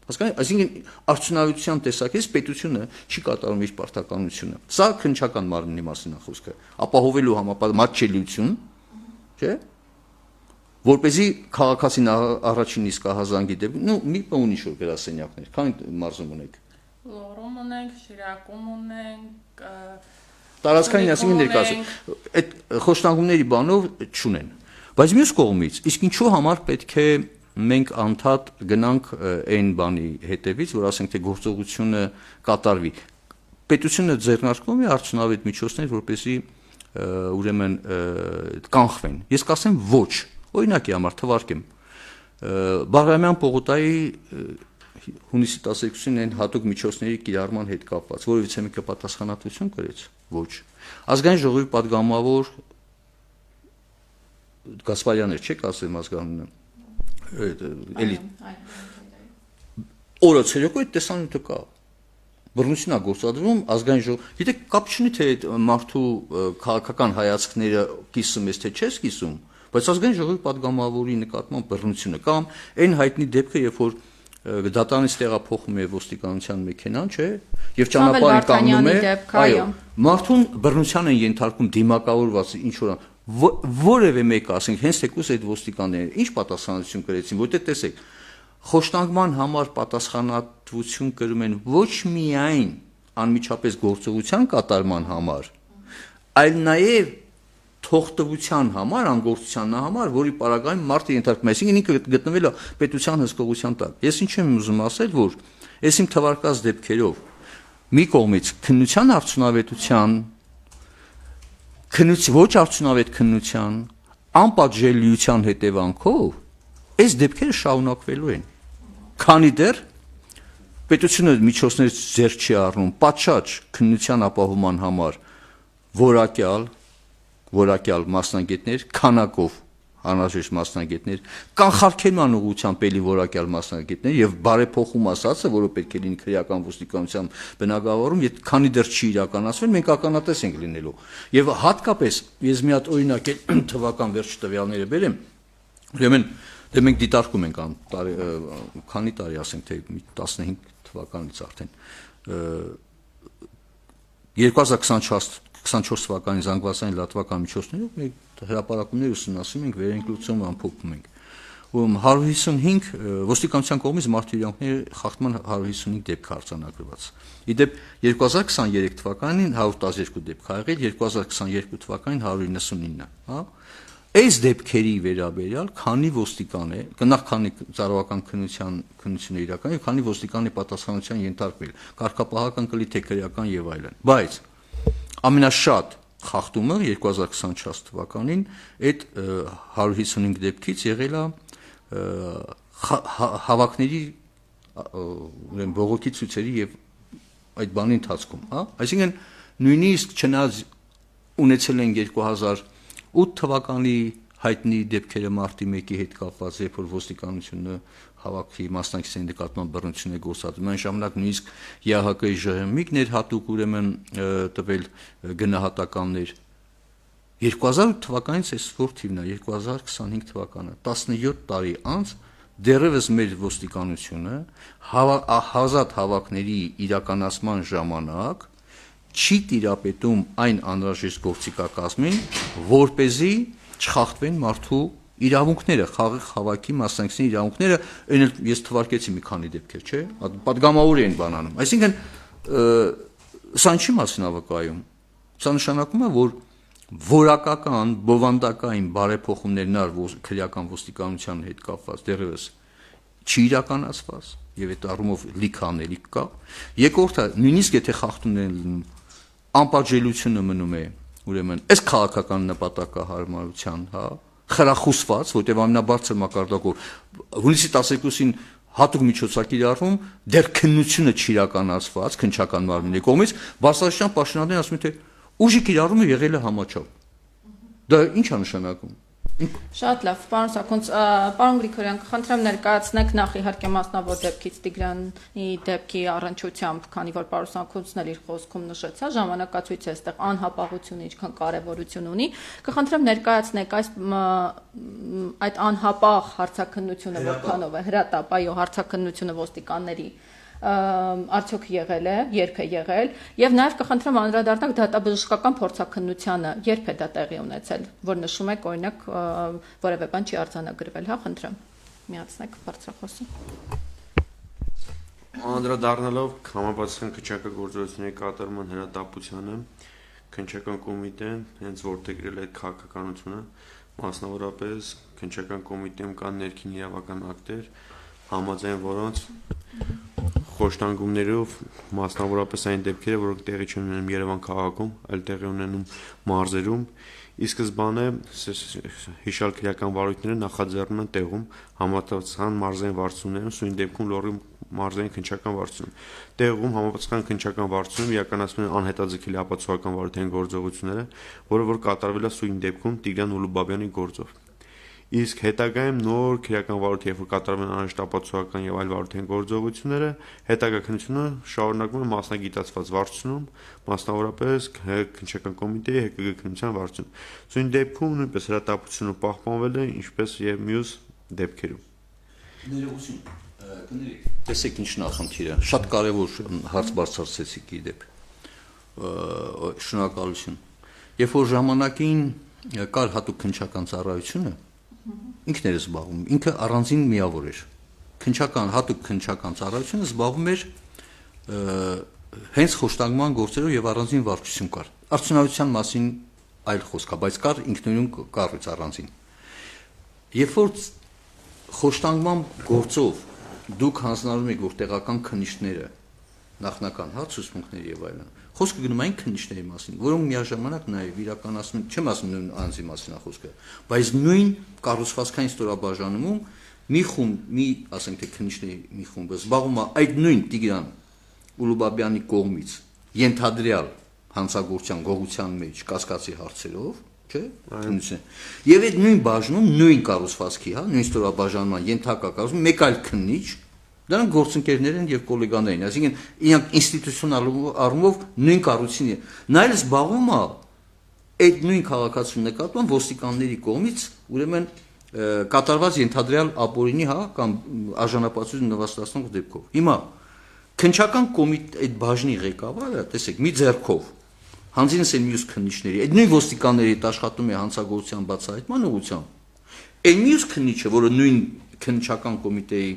Այսինքն արդյունավետության տեսակետից պետությունը չի կատարում իր պարտականությունը։ Սա քննչական մարմնի մասին է խոսքը, ապահովելու մատչելիություն, չէ՞, որպեսզի քաղաքացին առաջին իսկ ահազանգի դեպքում, մի բան ունի շուտ գրասենյակներ, քանի մարզում ունեք։ Լոռում ունենք, Շիրակում ունենք, տարածքային ասինքն ներկայացում։ Այդ խոշտանգումների բանով չունեն։ Բայց մյուս կողմից, իսկ ինչու համար պետք է մենք անդադ գնանք այն բանի հետևից, որ ասենք թե գործողությունը կատարվի։ Պետությունը ձեռնարկում է արդյունավետ միջոցներ, որպեսզի ուրեմն կանխվեն։ Ես կասեմ ոչ, օրինակի համար թվարկեմ։ Բաղրամյան պողոտայի հունիսի 12-ին այն հատուկ միջոցների կիրառման հետ կապված, որովհետեւ մեկը պատասխանատվություն կրեց, ոչ։ Ազգային ժողովի падգամավոր Գասպարյանն էր, չէ՞, ասեմ ազգանունը։ Էլի օրը ցերեկո այդ տեսանյութը կա։ Բռնությունն է գործադրվում ազգային ժողով։ Գիտեք, կապ չունի թե մարդու քաղաքական հայացքները կիսում ես թե չես կիսում, բայց ազգային ժողովի падգամավորի նկատմամբ բռնությունը կամ այն հայտնի դեպքը, երբ որ դատարանից տեղափոխում է ոստիկանության մեքենան, չէ՞, եւ ճանապարհին կանգնում է, այո, մարդուն բռնության են ենթարկում դիմակավորված ինչ որ որևէ մեկը, ասենք, հենց թեկուզ այդ ոստիկանները ինչ պատասխանատվություն կրեցին, որտեղ տեսեք, խոշտանգման համար պատասխանատվություն կրում են ոչ միայն անմիջապես գործողության կատարման համար, այլ նաև թողտվության համար, անգործության համար, որի պարագայում մարդը ենթարկվում է, այսինքն ինքը գտնվել է պետության հսկողության տակ։ Ես ինչ եմ ուզում ասել, որ այս իմ թվարկած դեպքերով մի կողմից քննության արդյունավետության ոչ արդյունավետ քննության անպատժելիության հետևանքով այս դեպքերը շարունակվելու են, քանի դեռ պետությունը միջոցներ ձեռք չի առնում պատշաճ քննության ապահովման համար որակյալ մասնագետներ, քանակով անհրաժեշտ մասնագետներ, կանխարգելման ուղղությամբ էլի որակյալ մասնագետներ եւ բարեփոխում ասածը, որը պետք է լինի քրեական ոստիկանության բնագավառում, քանի դեռ չի իրականացվել, մենք ականատես ենք լինելու։ Եվ հատկապես ես մի հատ օրինակ թվական վերջ տվյալները բերեմ, ուրեմն դե մենք դիտարկում ենք քանի տարի, ասենք թե 15 թվականից արդեն 2024 թվականին զանգվածային լատվական միջոցներով մենք հրապարակումներ ուսումնասիրում ենք, վերընկլուծում ամփոփում ենք։ Ում 155 ոստիկանության կողմից մարդու իրավունքների խախտման 155 դեպք արձանագրված։ Իդեպ 2023 թվականին 112 դեպք ա եղել, 2022 թվականին 199, հա։ Այս դեպքերի վերաբերյալ քանի ոստիկան է, նախ քանի ծառայական քննություն է իրական, եւ քանի ոստիկան է պատասխանատվության ենթարկվել, կարգապահական կլի թե քրեական եւ այլն։ Բայց ամենաշատ խախտումը 2024 թվականին այդ 155 դեպքից եղել է հավաքների ուրեմն բողոքի ցույցերի եւ այդ բանի ընթացքում, հա, այսինքն նույնիսկ չնայած ունեցել են 2008 թվականի հայտնի դեպքերը մարտի 1-ի հետ կապված, երբ որ ոստիկանությունը հավաքի մասնակիցների նկատմամբ բռնություն է գործադրում, այն ժամանակ նույնիսկ ԵԱՀԿ-ի ԺՀՄ-ներ հատուկ ուրեմն տվել գնահատականներ 2008 թվականից այս որ թիվն է 2025 թվականը 17 տարի անց դեռևս մեր ոստիկանությունը ազատ հավաքների իրականացման ժամանակ չի տիրապետում այն անհրաժեշտ գործիքակազմին, որպեսզի չխախտվեն մարդու իրավունքները, խաղաղ հավաքի մասնակիցների իրավունքները, այն էլ ես թվարկեցի մի քանի դեպքեր, չէ՞, պատգամավոր էին բանանում։ Այսինքն սա ինչի մասին է վկայում։ Սա նշանակում է, որ որակական, բովանդակային բարեփոխումներն քրեական ոստիկանության հետ կապված դեռևս չի իրականացված եւ այդ առումով լիքը անելիք կա։ Երկրորդը, նույնիսկ եթե խախտումներ են լինում, անպատժելիությունը մնում է, ուրեմն այս քաղաքական նպատակահարմարության, հա, խրախուսված, որտեղ ամենաբարձր մակարդակով հունիսի 12-ին հատուկ միջոցակիր առնում, դեռ քննությունը չի իրականացված քննչական մարմինի կողմից, բարձրաստիճան պաշտոնյաներն ասում են թե ուժի կիրառումը եղել է համաչափ։ Դա ի՞նչ է նշանակում։ Շատ լավ, պարոն Սաքունց, պարոն Գրիգորյան, կխնդրեմ ներկայացնեք նախ իհարկե մասնավոր դեպքից Տիգրանի դեպքի առնչությամբ, քանի որ պարոն Սաքունցն էլ իր խոսքում նշեց, հա, ժամանակացույցը այստեղ անհապաղությունը ինչքան կարևորություն ունի, կխնդրեմ ներկայացնեք այդ անհապաղ հարցաքննությունը որքանով է հրատապ, այո, հարցաքննությունը ոստիկանների արդյոք եղել է, երբ է եղել, եւ նաեւ կխնդրեմ անդրադառնալ դատաբժշկական փորձաքննությանը, երբ է դա տեղի ունեցել, որ նշում եք, օրինակ, որևէ բան չի արձանագրվել, հա, խնդրեմ, միացնեք բարձրախոսը։ Անդրադառնալով համապատասխան քննչական գործողությունների կատարման հրատապությանը, քննչական կոմիտեն հենց որդեգրել այդ քաղաքականությունը, մասնավորապես քննչական կոմիտեում կան ներքին իրավական ակտեր, համաձայն որոնց խոշտանգումներով, մասնավորապես այն դեպքերը, որոնք տեղի չունենում Երևան քաղաքում, այլ տեղի ունենում մարզերում, ի սկզբանե հիշալ քրեական վարույթները նախաձեռնում են տեղում համապատասխան մարզային վարչություններում, սույն դեպքում Լոռի մարզային քննչական վարչությունում։ Տեղում համապատասխան քննչական վարչությունում իրականացվում են անհետաձգելի ապացուցողական վարույթային գործողությունները, որը որ կատարվել է սույն դեպքում Տիգրան Ուլուբաբյանի գործով։ Իսկ հետագայում նոր քրեական վարույթ, երբ որ կատարվում են անհրաժեշտ ապացուցողական եւ այլ վարույթային գործողությունները, հետագա քննությունը շարունակվում է մասնագիտացված վարչությունում, մասնավորապես քննչական կոմիտեի ՀԿԳ քննության վարչությունում։ Սույն դեպքում նույնպես հրատապությունը պահպանվել է, ինչպես եւ մյուս դեպքերում։ Ներողություն, կներեք, տեսեք ինչն է խնդիրը։ Շատ կարևոր հարց բարձրացրեցիք իդեպ։ Շնորհակալություն։ Երբ որ ժամանակին կար հատուկ քննչական ծառայությունը, ինքն էր զբաղվում, ինքը առանձին միավոր էր։ Հատուկ քննչական ծառայությունը զբաղվում էր հենց խոշտանգման գործերով եւ առանձին վարչություն կար։ Արդյունավետության մասին այլ խոսք է, բայց կար ինքնուրույն կառույց առանձին։ Երբ որ խոշտանգման գործով դուք հանձնարարում եք, որ տեղական քննիչները նախնական ցուցմունքներ եւ այլն, խոսքը գնում այն քննիչների մասին, որոնք միաժամանակ նաեւ իրականացնում, չեմ ասում նույն անձի մասին է խոսքը, բայց նույն կառուցվածքային ստորաբաժանումում մի խումբ, ասենք թե քննիչների մի խումբը զբաղվում է այդ նույն Տիգրան Ուլուբաբյանի կողմից ենթադրյալ հանցագործության գողության մեջ կասկածի հարցերով, չէ՞, քննություն։ Եվ այդ նույն բաժնում, նույն կառուցվածքի, նույն ստորաբաժանման ենթակա կառուցում մեկ այլ քննիչ, դրանք գործընկերներ են եւ կոլեգաներ են, այսինքն իրանք ինստիտուցիոնալ առումով նույն կառույցին են։ Նա էլ զբաղվում է այդ նույն քաղաքացու նկատմամբ ոստիկանների կողմից, ուրեմն կատարված ենթադրյալ ապօրինի, կամ արժանապատվություն նվաստացնող դեպքով։ Հիմա քննչական կոմիտեի այդ բաժնի ղեկավարը, տեսեք, մի ձեռքով հանձինս են մյուս քննիչների, այդ նույն ոստիկանների հետ աշխատում է հանցագործության բացահայտման ուղղությամբ։ Այն մյուս քննիչը, որը նույն քննչական կոմիտեի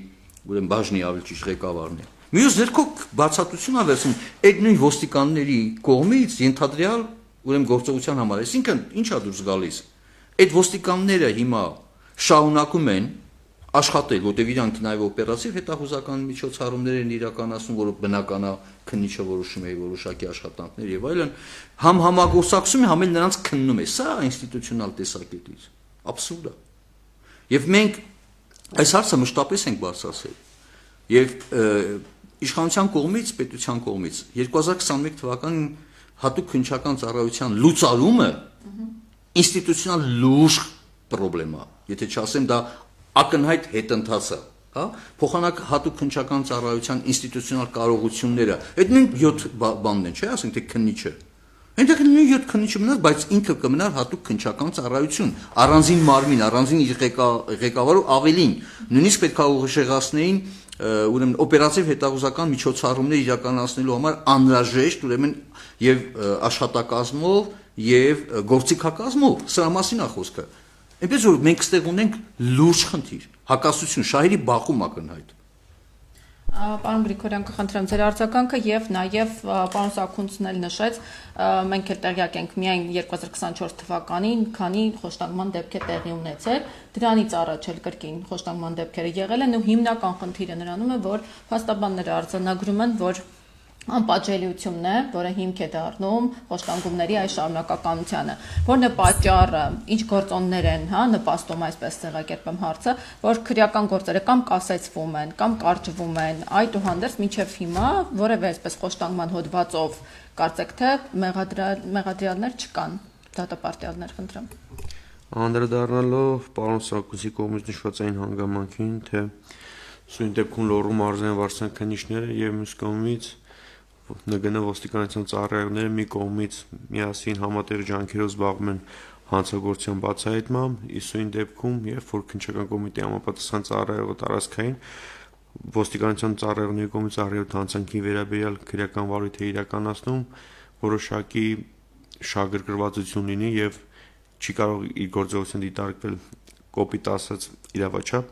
ուրեմն բաժնի ավելի ճիշտ ղեկավարն է, մյուս ձեռքով բացատրություն է վերցնում այդ նույն ոստիկանների կողմից ենթադրյալ ուրեմն գործողության համար։ Այսինքն ի՞նչ է դուրս գալիս։ Այդ ոստիկանները հիմա շարունակում են աշխատել, որտեղ իրանք նաև օպերատիվ հետախուզական միջոցառումներ են իրականացնում, որը բնական է քննիչը որոշում է որոշակի աշխատանքներ եւ այլն, համ համագործակցում է, համ էլ նրանց քննում է։ Սա ինստիտուցիոնալ տեսակետից աբսուրդ է։ Եվ մենք այս հարցը մշտապես ենք բարձրացրել։ Եվ իշխանության կողմից, պետության կողմից 2021 թվականին հատուկ քննչական ծառայության լուծարումը ինստիտուցիոնալ լուրջ խնդրեմ է, եթե չասեմ դա ակնհայտ հետընթաց է, հա, փոխանակ հատուկ քննչական ծառայության ինստիտուցիոնալ կարողությունները, այդ նույն 7 բանն են, չէ՞, ասենք թե քննիչը։ Այնտեղ նույն 7 քննիչը մնաց, բայց ինքը կմնար հատուկ քննչական ծառայություն, առանձին մարմին, առանձին իր ղեկավարով ավելին, նույնիսկ պետք է ուղղեղացնեին ուրեմն օպերատիվ հետախուզական միջոցառումներ իրականացնելու համար անհրաժեշտ ուրեմն եւ աշխատակազմով եւ գործիքակազմով, սրա մասին է խոսքը։ Այնպես որ մենք ստեղ ունենք լուրջ խնդիր, հակասություն, շահերի բախում ակնհայտ։ Պարոն Գրիգորյան, կխնդրեմ ձեր արձագանքը եւ նաեւ պարոն Սաքունցն էլ նշեց, մենք էլ տեղյակ ենք միայն 2024 թվականին քանի խոշտանգման դեպք է տեղի ունեցել, դրանից առաջ էլ կրկին խոշտանգման դեպքերը եղել են ու հիմնական խնդիրը նրանում է, որ փաստաբանները արձանագրում են, որ անպատժելիությունն է, որը հիմք է դառնում խոշտանգումների այս շարունակականությանը, որն է պատճառը, ինչ գործոններ են, նպաստում այսպես ձևակերպեմ հարցը, որ քրեական գործերը կամ կասեցվում են, կամ կարճվում են, այդուհանդերձ մինչև հիմա որևէ այսպես խոշտանգման հոդվածով կարծեք թե մեղադրյալներ չկան, դատապարտյալներ, խնդրեմ։ Անդրադառնալով պարոն Սարգսյանի կողմից նշված այն հանգամանքին, թե սույն դեպքում Լոռու մարզային վարչության քննիչները եւ մյուս կողմից ՆԳՆ ոստիկանության ծառայողները մի կողմից միասին համատեղ ջանքերով զբաղվում են հանցագործության բացահայտմամբ, իսկ սույն դեպքում, երբ որ քննչական կոմիտեի համապատասխան ծառայողը տարածքային ոստիկանության ծառայողների կողմից առիթ հանցանքի վերաբերյալ քրեական վարույթ է իրականացնում, որոշակի շահագրգռվածություն լինի եւ չի կարող իր գործողությունը դիտարկվել կոպիտ ասած իրավաչափ,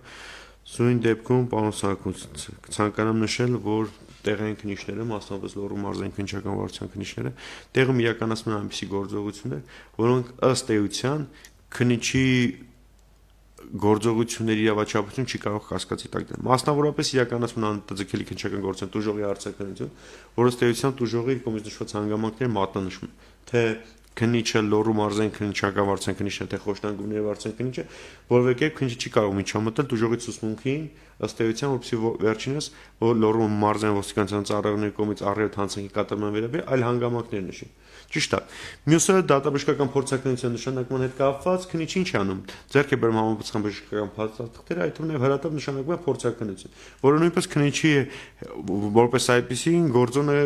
սույն դեպքում պարոն Սարգսյան ցանկանամ նշել, որ տեղային քննիչները, մասնավորապես Լոռու մարզային քննչական վարչության քննիչները, տեղում իրականացնում են այնպիսի գործողություններ, որոնք ըստ էության քննիչի գործողությունների իրավաչափություն չի կարող կասկածի տակ դնել։ Մասնավորապես իրականացման անհետաձգելի քննչական գործության տուժողի արձագանքություն, որը ըստ տուժողի իր կողմից նշված հանգամանքները մատնանշում, թե քննիչը լոռու մարզային քննչական վարձան քննիչը, թե խոշտանգումների վարձան քննիչը, որևէ կերպ քննիչը չի կարող միջամտել տուժողի ցուցմունքին, ըստ էության, որպեսզի վերջինս լոռու մարզային ոստիկանության ծառայողների կողմից առերեւտ հանցանքի կատարման վերաբերյալ այլ հանգամանքներ նշի։ Ճիշտ է։ Մյուսը դատաբժշկական փորձաքննության նշանակման հետ կապված քննիչը ինչ է անում։ Ձեռք է բերում համապատասխան բժշկական փաստաթղթեր, այդ թվում նաև հրատապ նշանակում է փորձաքննություն, որը նույնպես քննիչի որպես այդպիսին գործոնը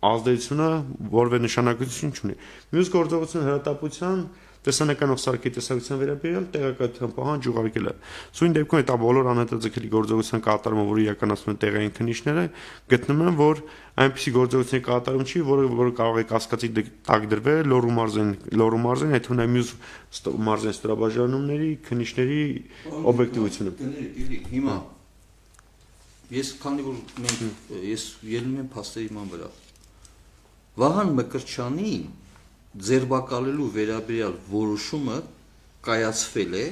ազդեցությունը որևէ նշանակություն չունի։ Մյուս գործողությունը հրատապության տեսանականով սարքի տեսակցության վերաբերյալ տեղեկատվության պահանջ ուղարկելը։ Սույն դեպքում այդ բոլոր անհետաձգելի գործողության կատարումը, որը իրականացնում են տեղային քննիչները, գտնում են, որ այնպիսի գործողությունների կատարում չի, որը կարող է կասկածի տակ դրվել լոռու մարզային, այդ թվում մյուս մարզային ստորաբաժանումների քննիչների օբյեկտիվությունը։ Հիմա ես քանի որ ես ելնում եմ փաստերի ման վրա Վահան Մկրտչյանի ձերբակալելու վերաբերյալ որոշումը կայացվել է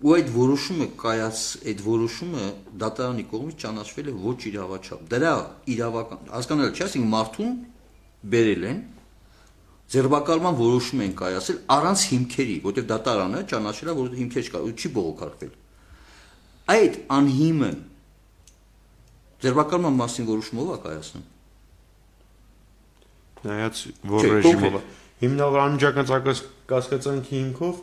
ու այդ որոշումը դատարանի կողմից ճանաչվել է ոչ իրավաչափ։ Դրա իրավական հասկանալի չէ, ասենք մարդուն բերել են ձերբակալման որոշում են կայացել առանց հիմքերի, որտեղ դատարանը ճանաչել է, որ հիմքեր չկա, ու չի բողոքարկվել։ Այդ անհիմն ձերբակալման մասին որոշումով է կայացնում։ Նայած որ ռեժիմով է։ Հիմնավոր անմիջական կասկածանքի հիմքով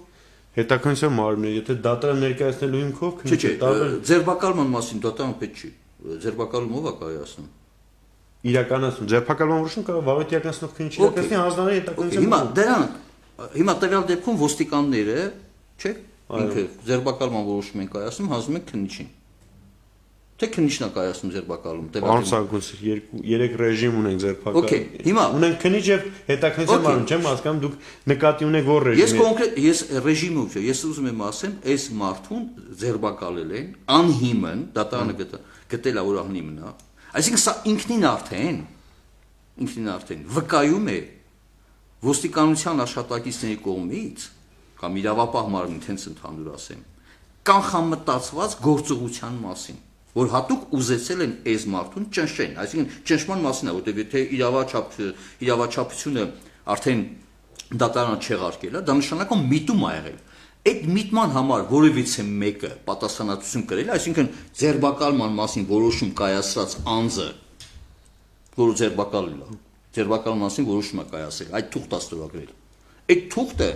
հետաքննության մարմինը, եթե դատարան ներկայացնելու հիմքով քննիչը ձերբակալման մասին դատարան պետք չի։ Ձերբակալումով է կայացնում։ Իրականացնում ձերբակալման որոշում կարող վարույթ իրականացնող քննիչի իրականացնի հանձնարարի հետաքննության։ Հիմա տվյալ դեպքում ոստիկանները, չէ՞, ինքը ձերբակալման որոշում են կայացնում, հանձնում են քննիչին։ Թե քննիչն է կայացնում ձերբակալում, Պարոն Սարգսյան, երեք ռեժիմ ունենք ձերբակալում։ Okay, հիմա ունենք քննիչ եւ հետաքննության մարմին, չեմ հասկանում դուք նկատի ունեք որ ռեժիմի։ Ես ռեժիմով չէ, ես ուզում եմ ասեմ, այս մարդուն ձերբակալել են անհիմն, դատարանը գտել է որ անհիմն է։ Այսինքն սա ինքնին արդեն վկայում է ոստիկանության աշխատակիցների կողմից կամ իրավապահ մարմնի հենց ընդհանուր ասեմ, կանխամտածված գործողության մասին, որ հատուկ ուզեցել են այս մարդուն ճնշեն, այսինքն ճնշման մասին է, որտեղ եթե իրավաչափությունը արդեն դատարանը չեղարկել է, դա նշանակում միտում է եղել։ Այդ միտման համար որևիցե մեկը պատասխանատվություն կրել, այսինքն ձերբակալման մասին որոշում կայացրած անձը, որը ձերբակալել է, ձերբակալման մասին որոշում է կայացրել, այդ թուղթը ստորագրել։ Այդ թուղթը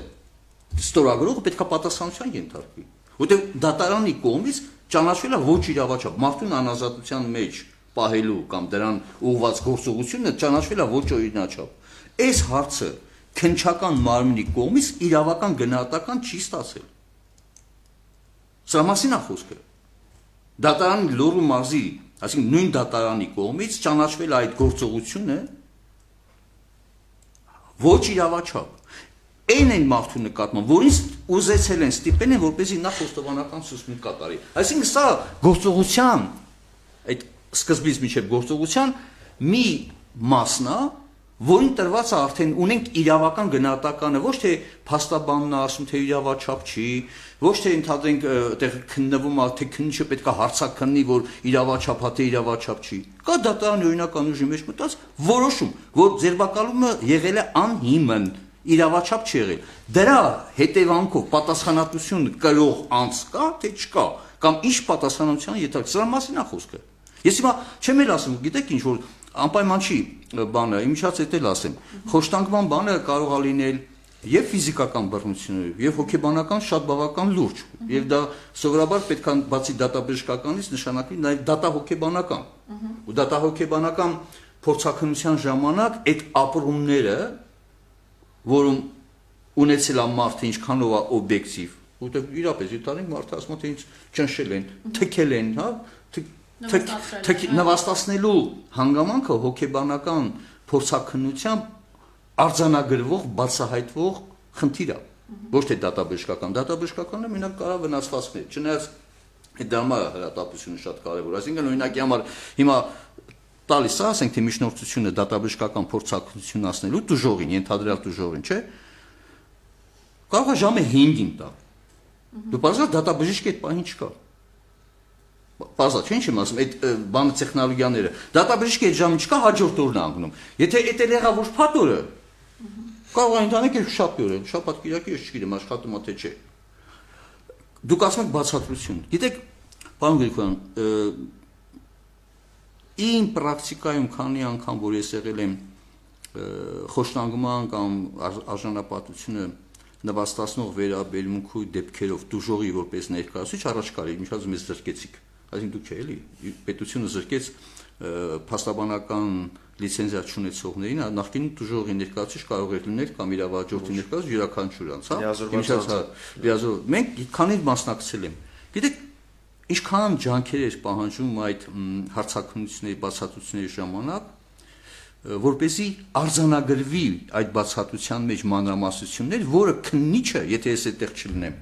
ստորագրողը պետք է պատասխանատվության ենթարկվի, որտեղ դատարանի կողմից ճանաչվել է ոչ իրավաչափ, մարդուն անազատության մեջ պահելու կամ դրան ուղղված գործողությունը ճանաչվել է ոչ օրինաչափ։ Այս հարցը քննչական մարմնի կողմից իրավական գնահատական չի ստացել։ Սրա մասին է խոսքը։ Դատարանի լոռու մարզի, այսինքն նույն դատարանի կողմից ճանաչվել է այդ գործողությունը ոչ իրավաչափ։ Այն մարդու նկատմամբ, որին ուզեցել են ստիպել են, որպեսզի նա խոստովանական ցուցմունք կատարի։ Այսինքն սա գործողության այդ սկզբից մինչև գործողության մի մասն է, որին տրված է արդեն ունենք իրավական գնահատականը, ոչ թե փաստաբանն է ասում, թե իրավաչափ չի, ոչ թե ընդհանրենք այդտեղ քննվում է, թե քննիչը պետք է հարցաքննի, որ իրավաչափ է, թե իրավաչափ չի։ Կա դատարանի օրինական ուժի մեջ մտած որոշում, որ ձերբակալումը եղել է անհիմն, իրավաչափ չի եղել։ Դրա հետևանքով պատասխանատվություն կրող անձ կա, թե չկա, կամ ինչ պատասխանատվության ենթարկվում, սրա մասին է խոսքը։ Ես հիմա չեմ էլ ասում, գիտեք ինչ որ անպայման չի բանը, իմիջած էլ ասեմ, խոշտանգման բանը կարող է լինել եւ ֆիզիկական բռնություններով, եւ հոգեբանական շատ բավական լուրջ, եւ դա սովորաբար պետք է բացի դատաբժշկականից նշանակվի նաեւ դատահոգեբանական։ Ու դատահոգեբանական փորձաքննության ժամանակ այդ ապրումները, որում ունեցել է մարդը ինչքանով է օբյեկտիվ, որտեղ իրապես յութանին մարդը ասում է թե ինձ ճնշել են, թքել են, հա, նվաստացնելու հանգամանքը հոգեբանական փորձաքննությամբ արձանագրվող, բացահայտվող խնդիր է, ոչ թե դատաբժշկականը մենակ կարող վնասվածքներ, չնայած դա հրատապությունը շատ կարևոր, այսինքն օրինակի համար հիմա տալիս է, ասենք թե միջնորդությունը դատաբժշկական փորձաքննություն ասնելու տուժողին, ենթադրյալ տուժողին, չէ՞, Կարող է ժամը 5-ին տա։ Դու բարձր դատաբժիշկ այդ պահին չկա։ Բարձր, չէ՞ ինչ եմ ասում, այդ բանը տեխնոլոգիաները։ Դատաբժիշկը այդ ժամը չկա, հաջորդ օրն է անգնում։ Եթե այդ էլ եղավ որ փաթ օրը, կարող է ընտանիք էլ շաբաթ օրը, շաբաթ կիրակի ես չգիտեմ աշխատում է թե չէ։ Դուք ասում եք բացատրություն։ Գիտեք, պարոն Գրիգորյան, իմ պրակտիկայում քանի անգամ որ ես եղել եմ խոշտանգման կամ արժանապատվությունը նվաստացնող վերաբերմունքի դեպքերով դուժողի որպես ներկայացուցիչ առաջ կարի ինչպես մեզ զրկեցիք, այսինքն դուք չէ էլի պետությունը զրկեց փաստաբանական լիցենզիա չունեցողներին, նախկին դուժողի ներկայացուցիչ կարող էր լինել կամ իրավաճորտի ներկայացուցիչ յուրաքանչյուրանց, հա, մենք քանի մասնակցել եմ, գիտեք ինչքան ջանքեր էր պահանջում այդ հարցաքննությունների բացատրությունների ժամանակ, որպեսզի արձանագրվի այդ բացատրության մեջ մանրամասնություններ, որը քննիչը, եթե ես այդտեղ չլինեմ,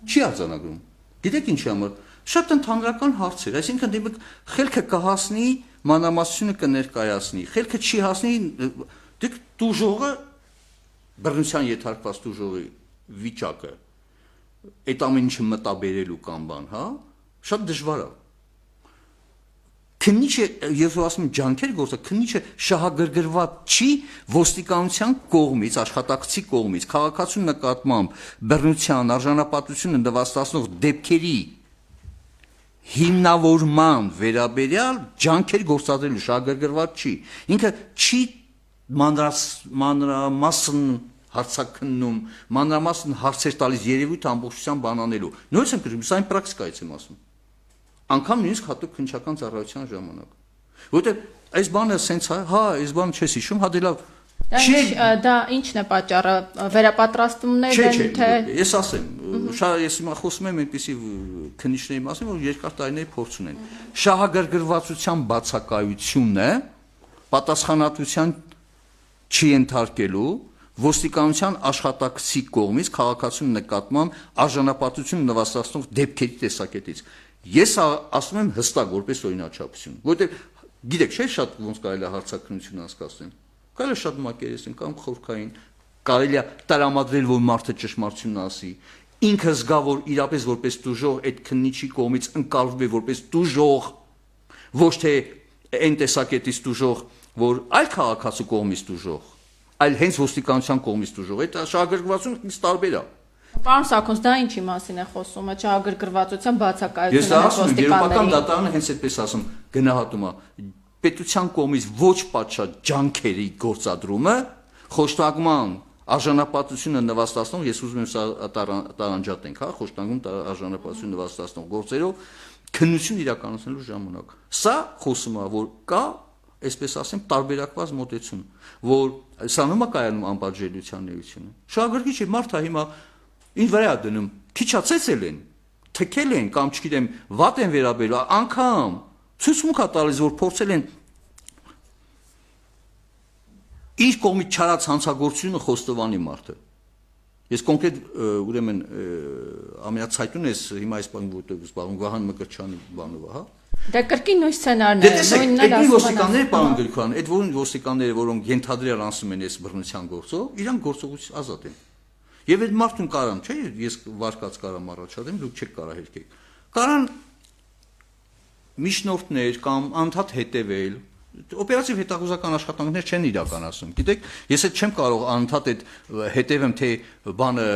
չի արձանագրում։ Գիտեք ինչի համար, շատ ընդհանրական հարց էր, այսինքն դեպի խելքը կհասնի, մանրամասնությունը կներկայացնի, խելքը չի հասնի, դուք դուժողը բռնության եթարկված դուժողի վիճակը այդ ամեն ինչը մտաբերելու կամ բան, հա, շատ դժվար է։ Քննիչը, ես ասում եմ ջանքեր գործը, քննիչը շահագրգռված չի ոստիկանության կողմից, աշխատակցի կողմից, քաղաքացու նկատմամբ բռնության, արժանապատվությունը նվաստացնող դեպքերի հիմնավորման վերաբերյալ ջանքեր գործադրելու շահագրգռված չի։ Ինքը չի մանրամասն հարցաքննում, մանրամասն հարցեր տալիս երևույթ ամբողջությամբ բանանելու։ Նույնիսկ եմ գրում, սա այն պրակտիկայից եմ ասում։ Անկամ նույնիսկ հատուկ քննչական ծառայության ժամանակ։ Որտեղ այս բանը սենց է, հա, այս բանը չես հիշում, հա դե լավ։ Դա ի՞նչն է պատճառը, վերապատրաստումներ են թե։ Ես ասեմ, ես հիմա խոսում եմ այնպիսի քննիչների մասին, որ երկար տարիների փորձ ունեն։ Շահագրգռվածության բացակայությունը պատասխանատվության չի ենթարկելու ոստիկանության աշխատակցի կողմից քաղաքացու նկատմամբ արժանապատվություն նվաստացնող դեպքերի տեսակետից։ Ես ասում եմ հստակ որպես օրինաչափություն, որտեղ գիտեք, չէ՞ շատ ոնց կարելի է հարցաքննություն անցկացնել։ Կարելի է շատ մակերեսին կամ խորքային, կարելի է տրամադրել, որ մարդը ճշմարտությունն ասի։ Ինքը զգա, որ իրապես որպես դուժող այդ քննիչի կողմից ընկալվում է որպես դուժող, ոչ թե այն տեսակետից դուժող, որ այլ քաղաքացու կողմից դուժող, այլ հենց ոստիկանության կողմից դուժող։ Այդ շահագրգռվածությունը ինձ տարբեր է։ Պարոն Սաքոս, դա ինչի մասին է խոսում, շահագրգռվածության բացակայությունը Ես ասում եմ, եվրոպական դատարանը հենց այդպես ասում, գնահատում է պետության կողմից ոչ պատշաճ ջանքերի գործադրումը, խոշտանգման արժանապատվությունը նվաստացնող, ես ուզում եմ սա տարանջատենք, հա, խոշտանգում արժանապատվություն նվաստացնող գործերով քննություն իրականացնելու ժամանակ։ Սա խոսում է, որ կա, այսպես ասեմ, տարբերակված մոտեցում, որ սանում է կայանում անպատժելիության էությունը։ Շահագրգիչ է մարդը հիմա ինչ վրա է դնում, քիչացել են, թքել են կամ չգիտեմ, վատ են վերաբերել, անգամ ցույցմունք է տալիս, որ փորձել են իր կողմից չարած հանցագործությունը խոստովանի մարդը։ Ես կոնկրետ ուրեմն ամենացայտուն ես հիմա այս բանը որտեղ զբաղվում Վահան Մկրտչյանի բանով, հա։ Դա կրկին նույն սցենարն է, նույնն է ոստիկանները, պարոն Գրիգորյան, այդ որոնք ոստիկանները, որոնք ենթադրյալ անցնում են այս բռնության գործով, իրանք գործողությունից ազատ են։ Եվ այդ մարդուն կարան, չէ՞, ես վարկած կարամ առաջադրեմ, դուք չեք կարա հերքեք։ Կարան միջնորդներ կամ անդադ հետևել, օպերատիվ հետախուզական աշխատանքներ չեն իրականացում։ Գիտեք, ես այդ չեմ կարող անդադ այդ հետևեմ, թե բանը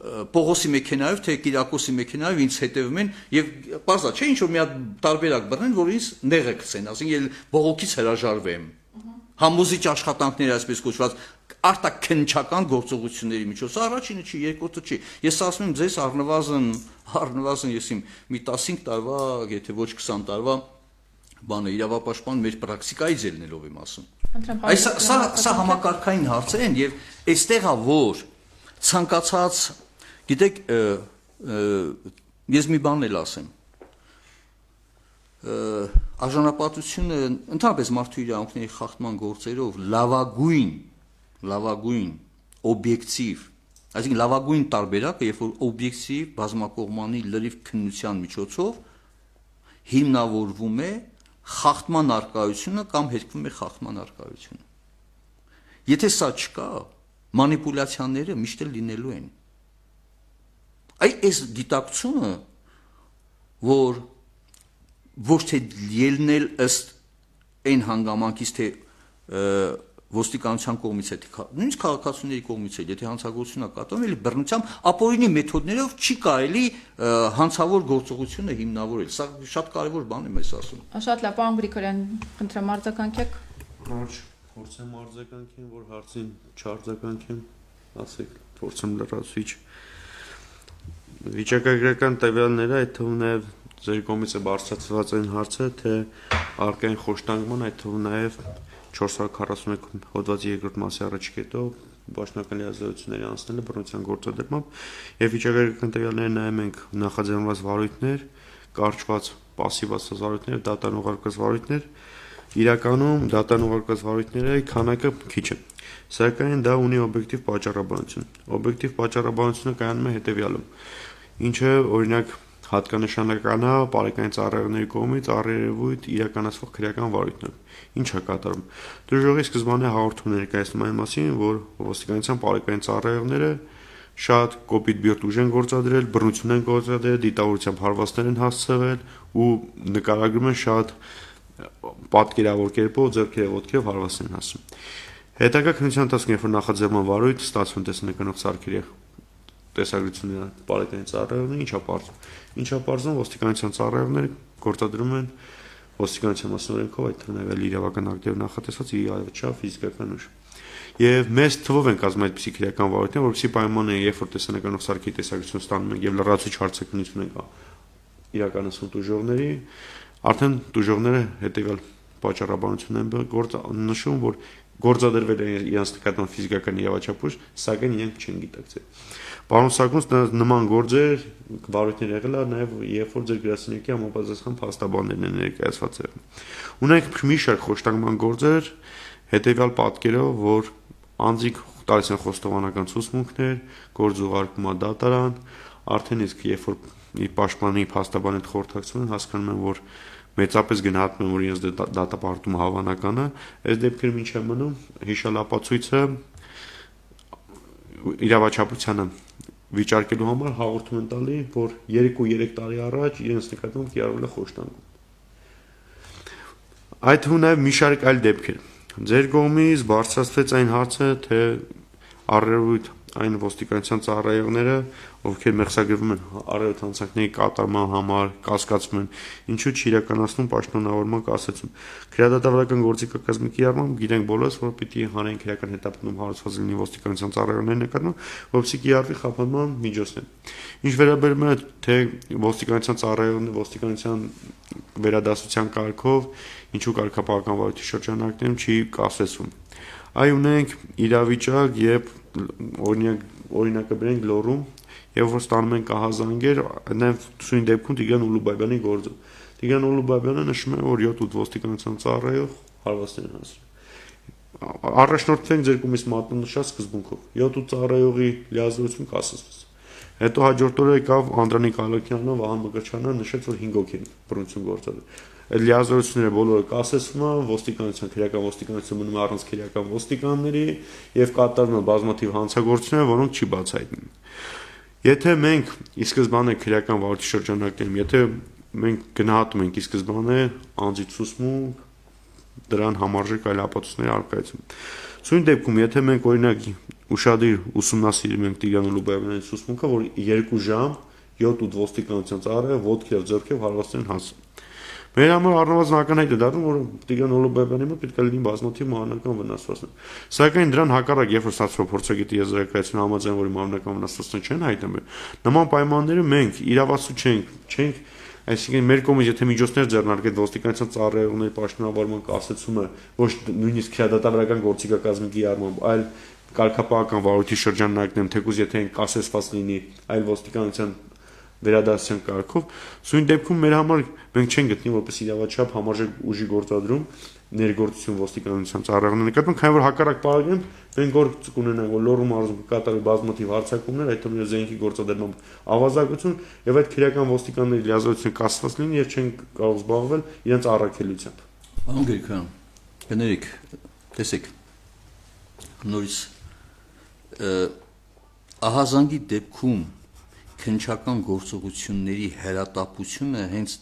Պողոսի մեքենայով, թե Կիրակոսի մեքենայով ինձ հետևում են եւ բարձա չէ ինչ որ մի հատ տարբերակ բռնեն, որ ինձ նեղը գցեն, ասենք բողոքից հրաժարվեմ։ Համոզիչ աշխատանքներ այսպես կոչված արտաքննչական գործողությունների միջոցով առաջինը չի, երկրորդը չի։ Ես ասում եմ ձեզ առնվազն ես իմ մի 15 տարվա, եթե ոչ 20 տարվա բանը իրավապաշտպան մեր պրակտիկայից ելնելով եմ ասում։ Այս սա համակարգային հարցեր են եւ այստեղ է որ ցանկացած գիտեք ես մի բան էլ ասեմ արժանապատվությունը ընդհանրապես մարդու իրավունքների խախտման գործերով լավագույն օբյեկտիվ այսինքն լավագույն տարբերակը երբ որ օբյեկտիվ բազմակողմանի լրիվ քննության միջոցով հիմնավորվում է խախտման արկայությունը կամ հերկվում է խախտման արկայությունը եթե սա չկա մանիպուլյացիաները միշտ էլ լինելու են։ Այս գիտակցումը, որ ոչ թե ելնել ըստ այն հանգամանքից, թե ոստիկանության կողմից է, նույնիսկ քաղաքացիների կողմից է, եթե հանցագործություն է կատարվում, էլի բռնությամբ ապօրինի մեթոդներով չի կարելի հանցավոր գործողությունը հիմնավորել։ Սա շատ կարևոր բան եմ ես ասում։ Շատ լավ, պարոն Գրիգորյան, խնդրեմ արձագանքեք։ Փորձեմ արձագանքեմ, որ հարցին չարձագանքեմ, ասեք, փորձեմ լրացուցիչ վիճակագրական տվյալները, այդ թվում նաև ձեր կողմից է բարձրացված այն հարցը, թե արկային խոշտանգման, այդ թվում նաև 441 հոդվածի երկրորդ մասի առաջ կետով պաշտոնական լիազորությունների անցնելը բռնության գործադրմամբ եւ վիճակագրական տվյալները նայում ենք նախաձեռնված վարույթներ, կարճված պասիվ վարույթներ, դատանուղարկված վարույթներ, իրականում դատանուղարկված վարույթների քանակը քիչ է, սակայն դա ունի օբյեկտիվ պատճառաբանություն։ Օբյեկտիվ պատճառաբանությունը կայանում է հետեւյալում, ինչը օրինակ հատկանշանական է բարեկային ծառայողների կողմից առերևույթ իրականացվող քրեական վարույթներով։ Ինչ է կատարում։ Դժողի սկզբանե հաղորդում ներկայացնում այն մասին, որ ոստիկանության բարեկային ծառայողները շատ կոպիտ բիրտ ուժ են գործադրել, բռնություն են գործադրել, դիտավորությամբ հարվածներ են հասցրել ու նկարագրում են շատ պատկերավոր կերպով ձեռքերը ոտքերով հարվածներ են հասցնում։ Հետագա քննության ընթացքում, երբ որ նախաձեռնման վարույթ ստացվում տեսանկյունով սարքերի տեսագրությունները բարեկային ծառայողների, ինչա պարզվում ոստիկանության ծառայողները գործադրում են ոստիկանության մասնորենքով, այդ թվում նաև իրավական ակտերով նախատեսված իրավաչափ ֆիզիկական ուժ։ Եվ մեծ թվով են կազմում այդպիսի քրեական վարույթներ, որովհետեւ պայմանը երբ որ տեսանկյունով սարքի տեսագրություն ստանում ենք եւ լրացուցիչ հարցաքննություն ենք իրականացնում դժողների, արդեն դժողները հետեւյալ պատճառաբանություն են նշում, որ գործադրվել է իրենց նկատմամբ ֆիզիկական իրավաչափ ուժ, սակայն իրենք չեն գիտակցել։ Պարոն Սարգսյանը նման գործեր վարույթներ եղել է նաև երբ որ ձեր գրասենյակի համապատասխան փաստաբաններն են ներկայացված եղել։ Ունենք մի շարք խոշտանգման գործեր հետեւյալ պատկերով, որ անձիկ տալիս են խոստովանական ցուցմունքներ, գործուղարկում է դատարան, արդեն իսկ երբ որ պաշտպանի փաստաբանը հետ խորհրդակցում են, հասկանում են, որ մեծապես գնահատում են, որ իրենց դատապարտումը հավանական է, այս դեպքերում ինչ է մնում, հիշալապացույցը իրավաչափությանը վիճարկելու համար հաղորդում են տալի, որ 2-3 տարի առաջ իրենց նկատմամբ կիրառվել է խոշտանգում։ Այդ թվում նաև մի շարք այլ դեպքեր։ Ձեր կողմից բարձրացվեց այն հարցը, թե առերևույթ այն ոստիկանության ծառայողները, ովքեր մեղսագրվում են առերևույթ հանցանքների կատարման համար, կասկածվում են, ինչու չիրականացնում պաշտոնավորման կասեցում։ Քրեադատավարական գործիքակազմի կիրառմամբ գիտենք բոլորս, որ պիտի հանրային քրեական հետապնդում հարուցված լինի ոստիկանության ծառայողների նկատմամբ, որպեսզի կիրառվի խափանման միջոցներ։ Ինչ վերաբերում է թե ոստիկանության ծառայողները ոստիկանության վերադասության կարգով, ինչու կարգապահական վարույթի շրջանակներում չի կասեցում։ Այ ունենք իրավիճակ, երբ օրինակը բերենք Լոռում, եւ որ ստանում են կահազանգեր, նաեւ ցույց դեպքում Տիգրան Ուլուբաբյանի գործը։ Տիգրան Ուլուբաբյանը նշում է, որ 7-8 ոստիկանության ծառայող հարվածներ են հասցրել։ Առաջնորդվենք ձեր կողմից մատնանշած սկզբունքով։ 7-8 ծառայողի լիազորություն կասեցվեց։ Հետո հաջորդ օրը եկավ Անդրանիկ Ալոքյանը, Վահան Մկրտչյանը նշեց, որ 5 հոգի են բռնություն գործադրել։ Այդ լիազորությունները բոլորը կասեցվում են, ոստիկանության քրեական ոստիկանությունը մնում է առանց քրեական ոստիկանների եւ կատարվում է բազմաթիվ հանցագործություններ, որոնք չի բացահայտվում։ Եթե մենք ի սկզբանե քրեական վարույթի շրջանակներում, եթե մենք գնահատում ենք ի սկզբանե անձի ցուցմունք, դրան համարժեք այլ ապացույցների առկայություն։ Ցույց դեպքում, եթե մենք օրինակ ուշադիր ուսումնասիրում ենք Տիգրան Ուլուբաբյանի ցուցմունքը, որ 2 ժամ 7-8 ոստիկանության ծառայող ոտքերով ձեռքերով հարվածներ են հասցրել։ Մեր համար առնվազն ակնհայտ է դառնում, որ Տիգրան Ուլուբաբյանի մոտ պետք է լինի բազմաթիվ մարմնական վնասվածքներ։ Սակայն դրան հակառակ, երբ որ ստացվող փորձագետի եզրակացությունը համաձայն, որ մարմնական վնասվածքներ չեն հայտնվել, նման պայմաններում մենք իրավասու չենք, այսինքն մեր կողմից եթե միջոցներ ձեռնարկել ոստիկանության ծառայողների պաշտոնավորման կասեցումը ոչ նույնիսկ քրեադատավարական գործիքակազմի կիրառմամբ, այլ կարգապահական վարույթի շրջանակներում, թեկուզ եթե են կասեցված լինի այլ ոստիկանության վերադասության կարգով, սույն դեպքում մեր համար մենք չենք գտնի որպես իրավաչափ համարժեք ուժի գործադրում ներգործություն ոստիկանության ծառայողների նկատմամբ, քանի որ հակառակ պարագայում մենք գործ կունենանք, որ Լոռու մարզում կկատարվի բազմաթիվ հարձակումներ, այդ թվում զենքի գործադրմամբ ավազակություն եւ այդ քրեական ոստիկանների լիազորությունը կասված լինի եւ չեն կարող զբաղվել իրենց առաքելությամբ։ Պարոն Գրիգորյան, կներեք, տեսեք, նորից ահազանգի դեպքում քննչական գործողությունների հերատապությունը հենց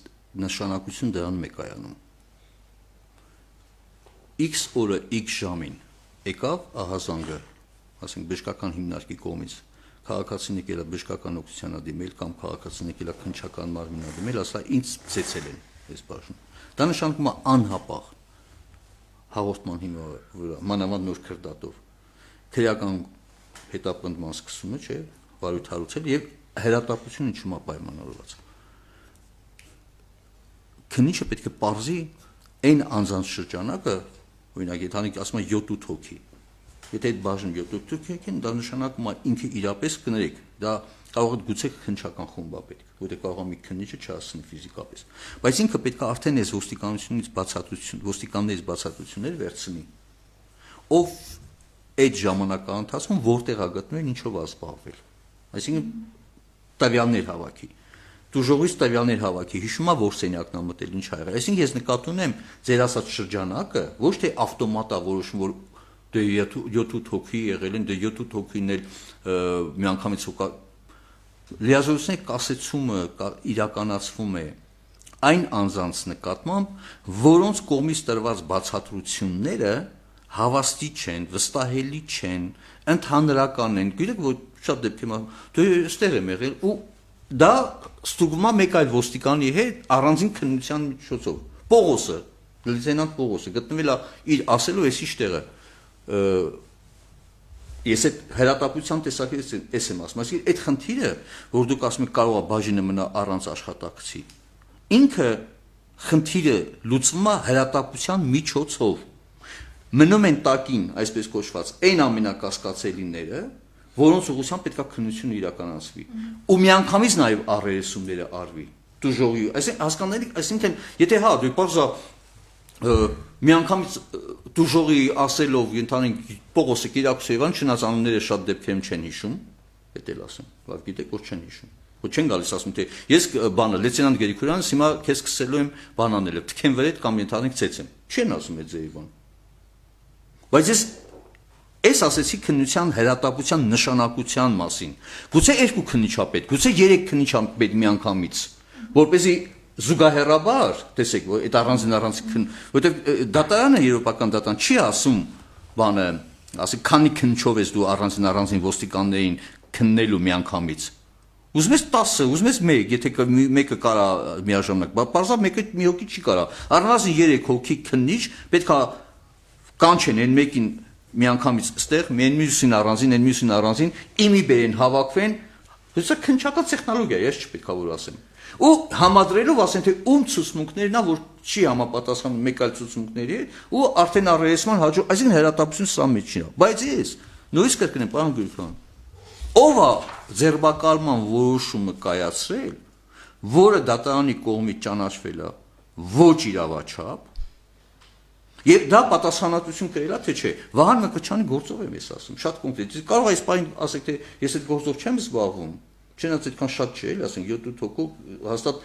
նշանակություն դրանում է կայանում։ X օրը X ժամին եկավ ահազանգը, ասենք բժշկական հիմնարկի կողմից քաղաքացին եկել է բժշկական օգնության դիմել կամ քաղաքացին եկել է քննչական մարմին դիմել, ասա ինձ ծեծել են այս բաժնում։ Դա նշանակում է անհապաղ հաղորդման հիմնավորը, մանավանդ նոր քրդատով քրեական հետապնդման սկսումը, չէ, վարույթ հարուցել եւ հերատապությունը ինչու՞մ է պայմանավորված։ Քննիչը պետք է պարզի այն անձանց շրջանակը, օրինակ, եթե ասում է 7-8 հոգի, եթե այդ բաժնում 7-8 հոգի են, դա նշանակում է ինքը իրապես կներեք, դա կարող է գուցե քննչական խումբ է պետք, որտեղ կարող է մի քննիչը չհասցնի ֆիզիկապես, բայց ինքը պետք է արդեն այս ոստիկաններից բացատրություններ վերցնի, ով այդ ժամանակահատվածում որտեղ է գտնվել, ինչով է զբաղվել, այսինքն տվյալներ հավաքի, դուժողից տվյալներ հավաքի, հիշում է որ սենյակն է մտել, ինչ ա եղել, այսինքն ես նկատում եմ ձեր ասած շրջանակը, ոչ թե ավտոմատ է որոշում, որ դե 7-8 հոգի եղել են, դե 7-8 հոգին էլ միանգամից լիազորությունների կասեցումը իրականացվում է այն անձանց նկատմամբ, որոնց կողմից տրված բացատրությունները հավաստի չեն, վստահելի չեն, ընդհանրական են, գիտեք, որ շատ դեպքերում դե այստեղ եմ եղել ու դա ստուգվում է մեկ այլ ոստիկանի հետ առանձին քննության միջոցով։ Պողոսը, լեյտենանտ Պողոսը գտնվել է իր ասելու էս ինչ տեղը։ Ես այդ հերատապության տեսակետից էս եմ ասում, այսինքն այդ խնդիրը, որ դուք ասում եք կարող է բաժինը մնա առանց աշխատակցի, ինքը խնդիրը լուծվում է հերատապության միջոցով։ Մնում են տակին, այսպես կոչված, այն ամենակասկածելիները, որոնց ուղղությամբ պետք է քննությունը իրականացվի։ Ու միանգամից նաև առերեսումները արվի։ Դուժողի, այսինքն, եթե հա դու բարձա միանգամից դուժողի ասելով ընդհանրեն Պողոսը Կիրակոսևան չնայած անունները շատ դեպքերում չեն հիշում, դա էլ ասեմ, լավ գիտեք որ չեն հիշում։ Որ չեն գալիս ասում թե ես բանը լեյտենանտ Գերիկորյանս հիմա քեզ սկսելու եմ բան անել, թքեմ վրեդ կամ ընդհանրեն ցեցեմ։ Չեն ասում այդ ձեի բան։ Բայց ես ասեցի քննության հերատապության նշանակության մասին։ Գուցե 2 քննիչ է պետք, գուցե 3 քննիչ է պետք միանգամից, որպեսզի զուգահեռաբար, տեսեք, որ այդ առանձին որտեղ դատարանը եվրոպական դատարան չի ասում բանը, ասեք քանի քննչով ես դու առանձին ոստիկաններին քննելու միանգամից։ Ուզում ես 10, ուզում ես 1, եթե մեկը կարա միաժամանակ, բարձր մեկը մի հոգի չի կարա։ Առնվազն 3 հոգի քննիչ պետք է կանչեն այն մեկին միանգամից ստեղ, այն մյուսին առանձին, իմի բերեն հավաքվեն, դա քննչական տեխնոլոգիա է, ես չպետք է որ ասեմ։ Ու համադրելով ասեն թե ում ցուցմունքներն է որ չի համապատասխանում մեկ այլ ցուցմունքների հետ ու արդեն առերեսման հաջող, այսինքն հերատապություն սա մեջին է։ Բայց ես նույնիսկ կրկնեմ, պարոն Գուրքյան, ով է ձերբակալման որոշումը կայացրել, որը դատարանի կողմից ճանաչվել է ոչ իրավաչափ, եւ դա պատասխանատվություն կրել է թե չէ։ Վահան Մկրտչյանի գործով եմ ես ասում, շատ կոնկրետ։ Կարող է այս բանը ասեք թե ես այդ գործով չեմ զբաղվում։ Չնայած այդքան շատ չէ, ասենք 7-8 հոգու հաստատ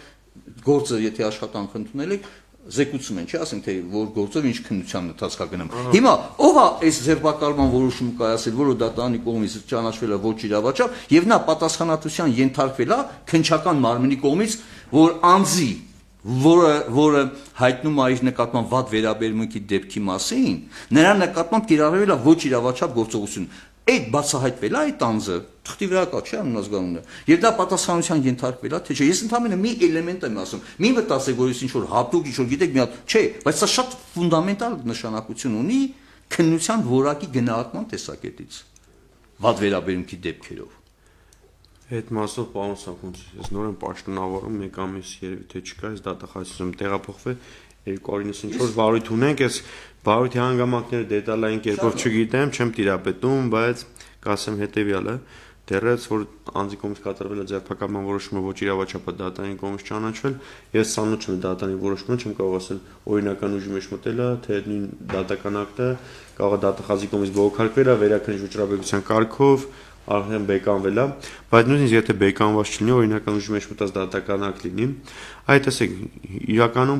գործը եթե աշխատանք ընդունել եք, զեկուցում են, չի ասենք թե որ գործով ինչ քննության ընթացքա գնամ։ Հիմա ով է այս ձերբակալման որոշումը կայացել, որը դատարանի կողմից ճանաչվել է ոչ իրավաչափ, եւ նա պատասխանատվության ենթարկվել է քննչական մարմնի կողմից, որ անձի որը հայտնում է իր նկատմամբ վատ վերաբերմունքի դեպքի մասին, նրա նկատմամբ կիրառվել է ոչ իրավաչափ գործողություն։ Այդ բացահայտվել է այդ անձը, թղթի վրա կա, չէ՞ անունազգանունը, եւ դա պատասխանատվության ենթարկվել է, թե չէ։ Ես ընդհանրապես մի էլեմենտ եմ ասում, մի մտածեք, որ ես ինչ-որ հատուկ ինչ-որ գիտեք մի հատ, չէ, բայց սա շատ ֆունդամենտալ նշանակություն ունի քննության որակի գնահատման տեսակետից, վատ վերաբերմունքի դեպքերով։ Այդ մասով պարոն Սախունց, ես նոր եմ պաշտոնավորում, մեկ ամիս երևի թե չկա, ես դատախազում տեղափոխվել 294 վարույթ ունենք, ես վարույթի հանգամանքները դետալային կերպով չգիտեմ, չեմ տիրապետում, բայց կասեմ հետեւյալը, դեռևս որ անձի կողմից կատարվել է ձերբակալման որոշումը ոչ իրավաչափ դատարանի կողմից ճանաչվել, ես ցանոթ չեմ դատարանի որոշումը, չեմ կարող ասել օրինական ուժի մեջ մտել է, թե նույն դատական ակտը կարող է դատախազի կողմից բողոքարկվել է վերաքննիչ վճռաբերության կարգով, արդեն բեկանվել է, բայց նույնիսկ եթե բեկանված չլինի, օրինական ուժի մեջ մտած դատական ակտ լինի, այդ տեսեք, իրականում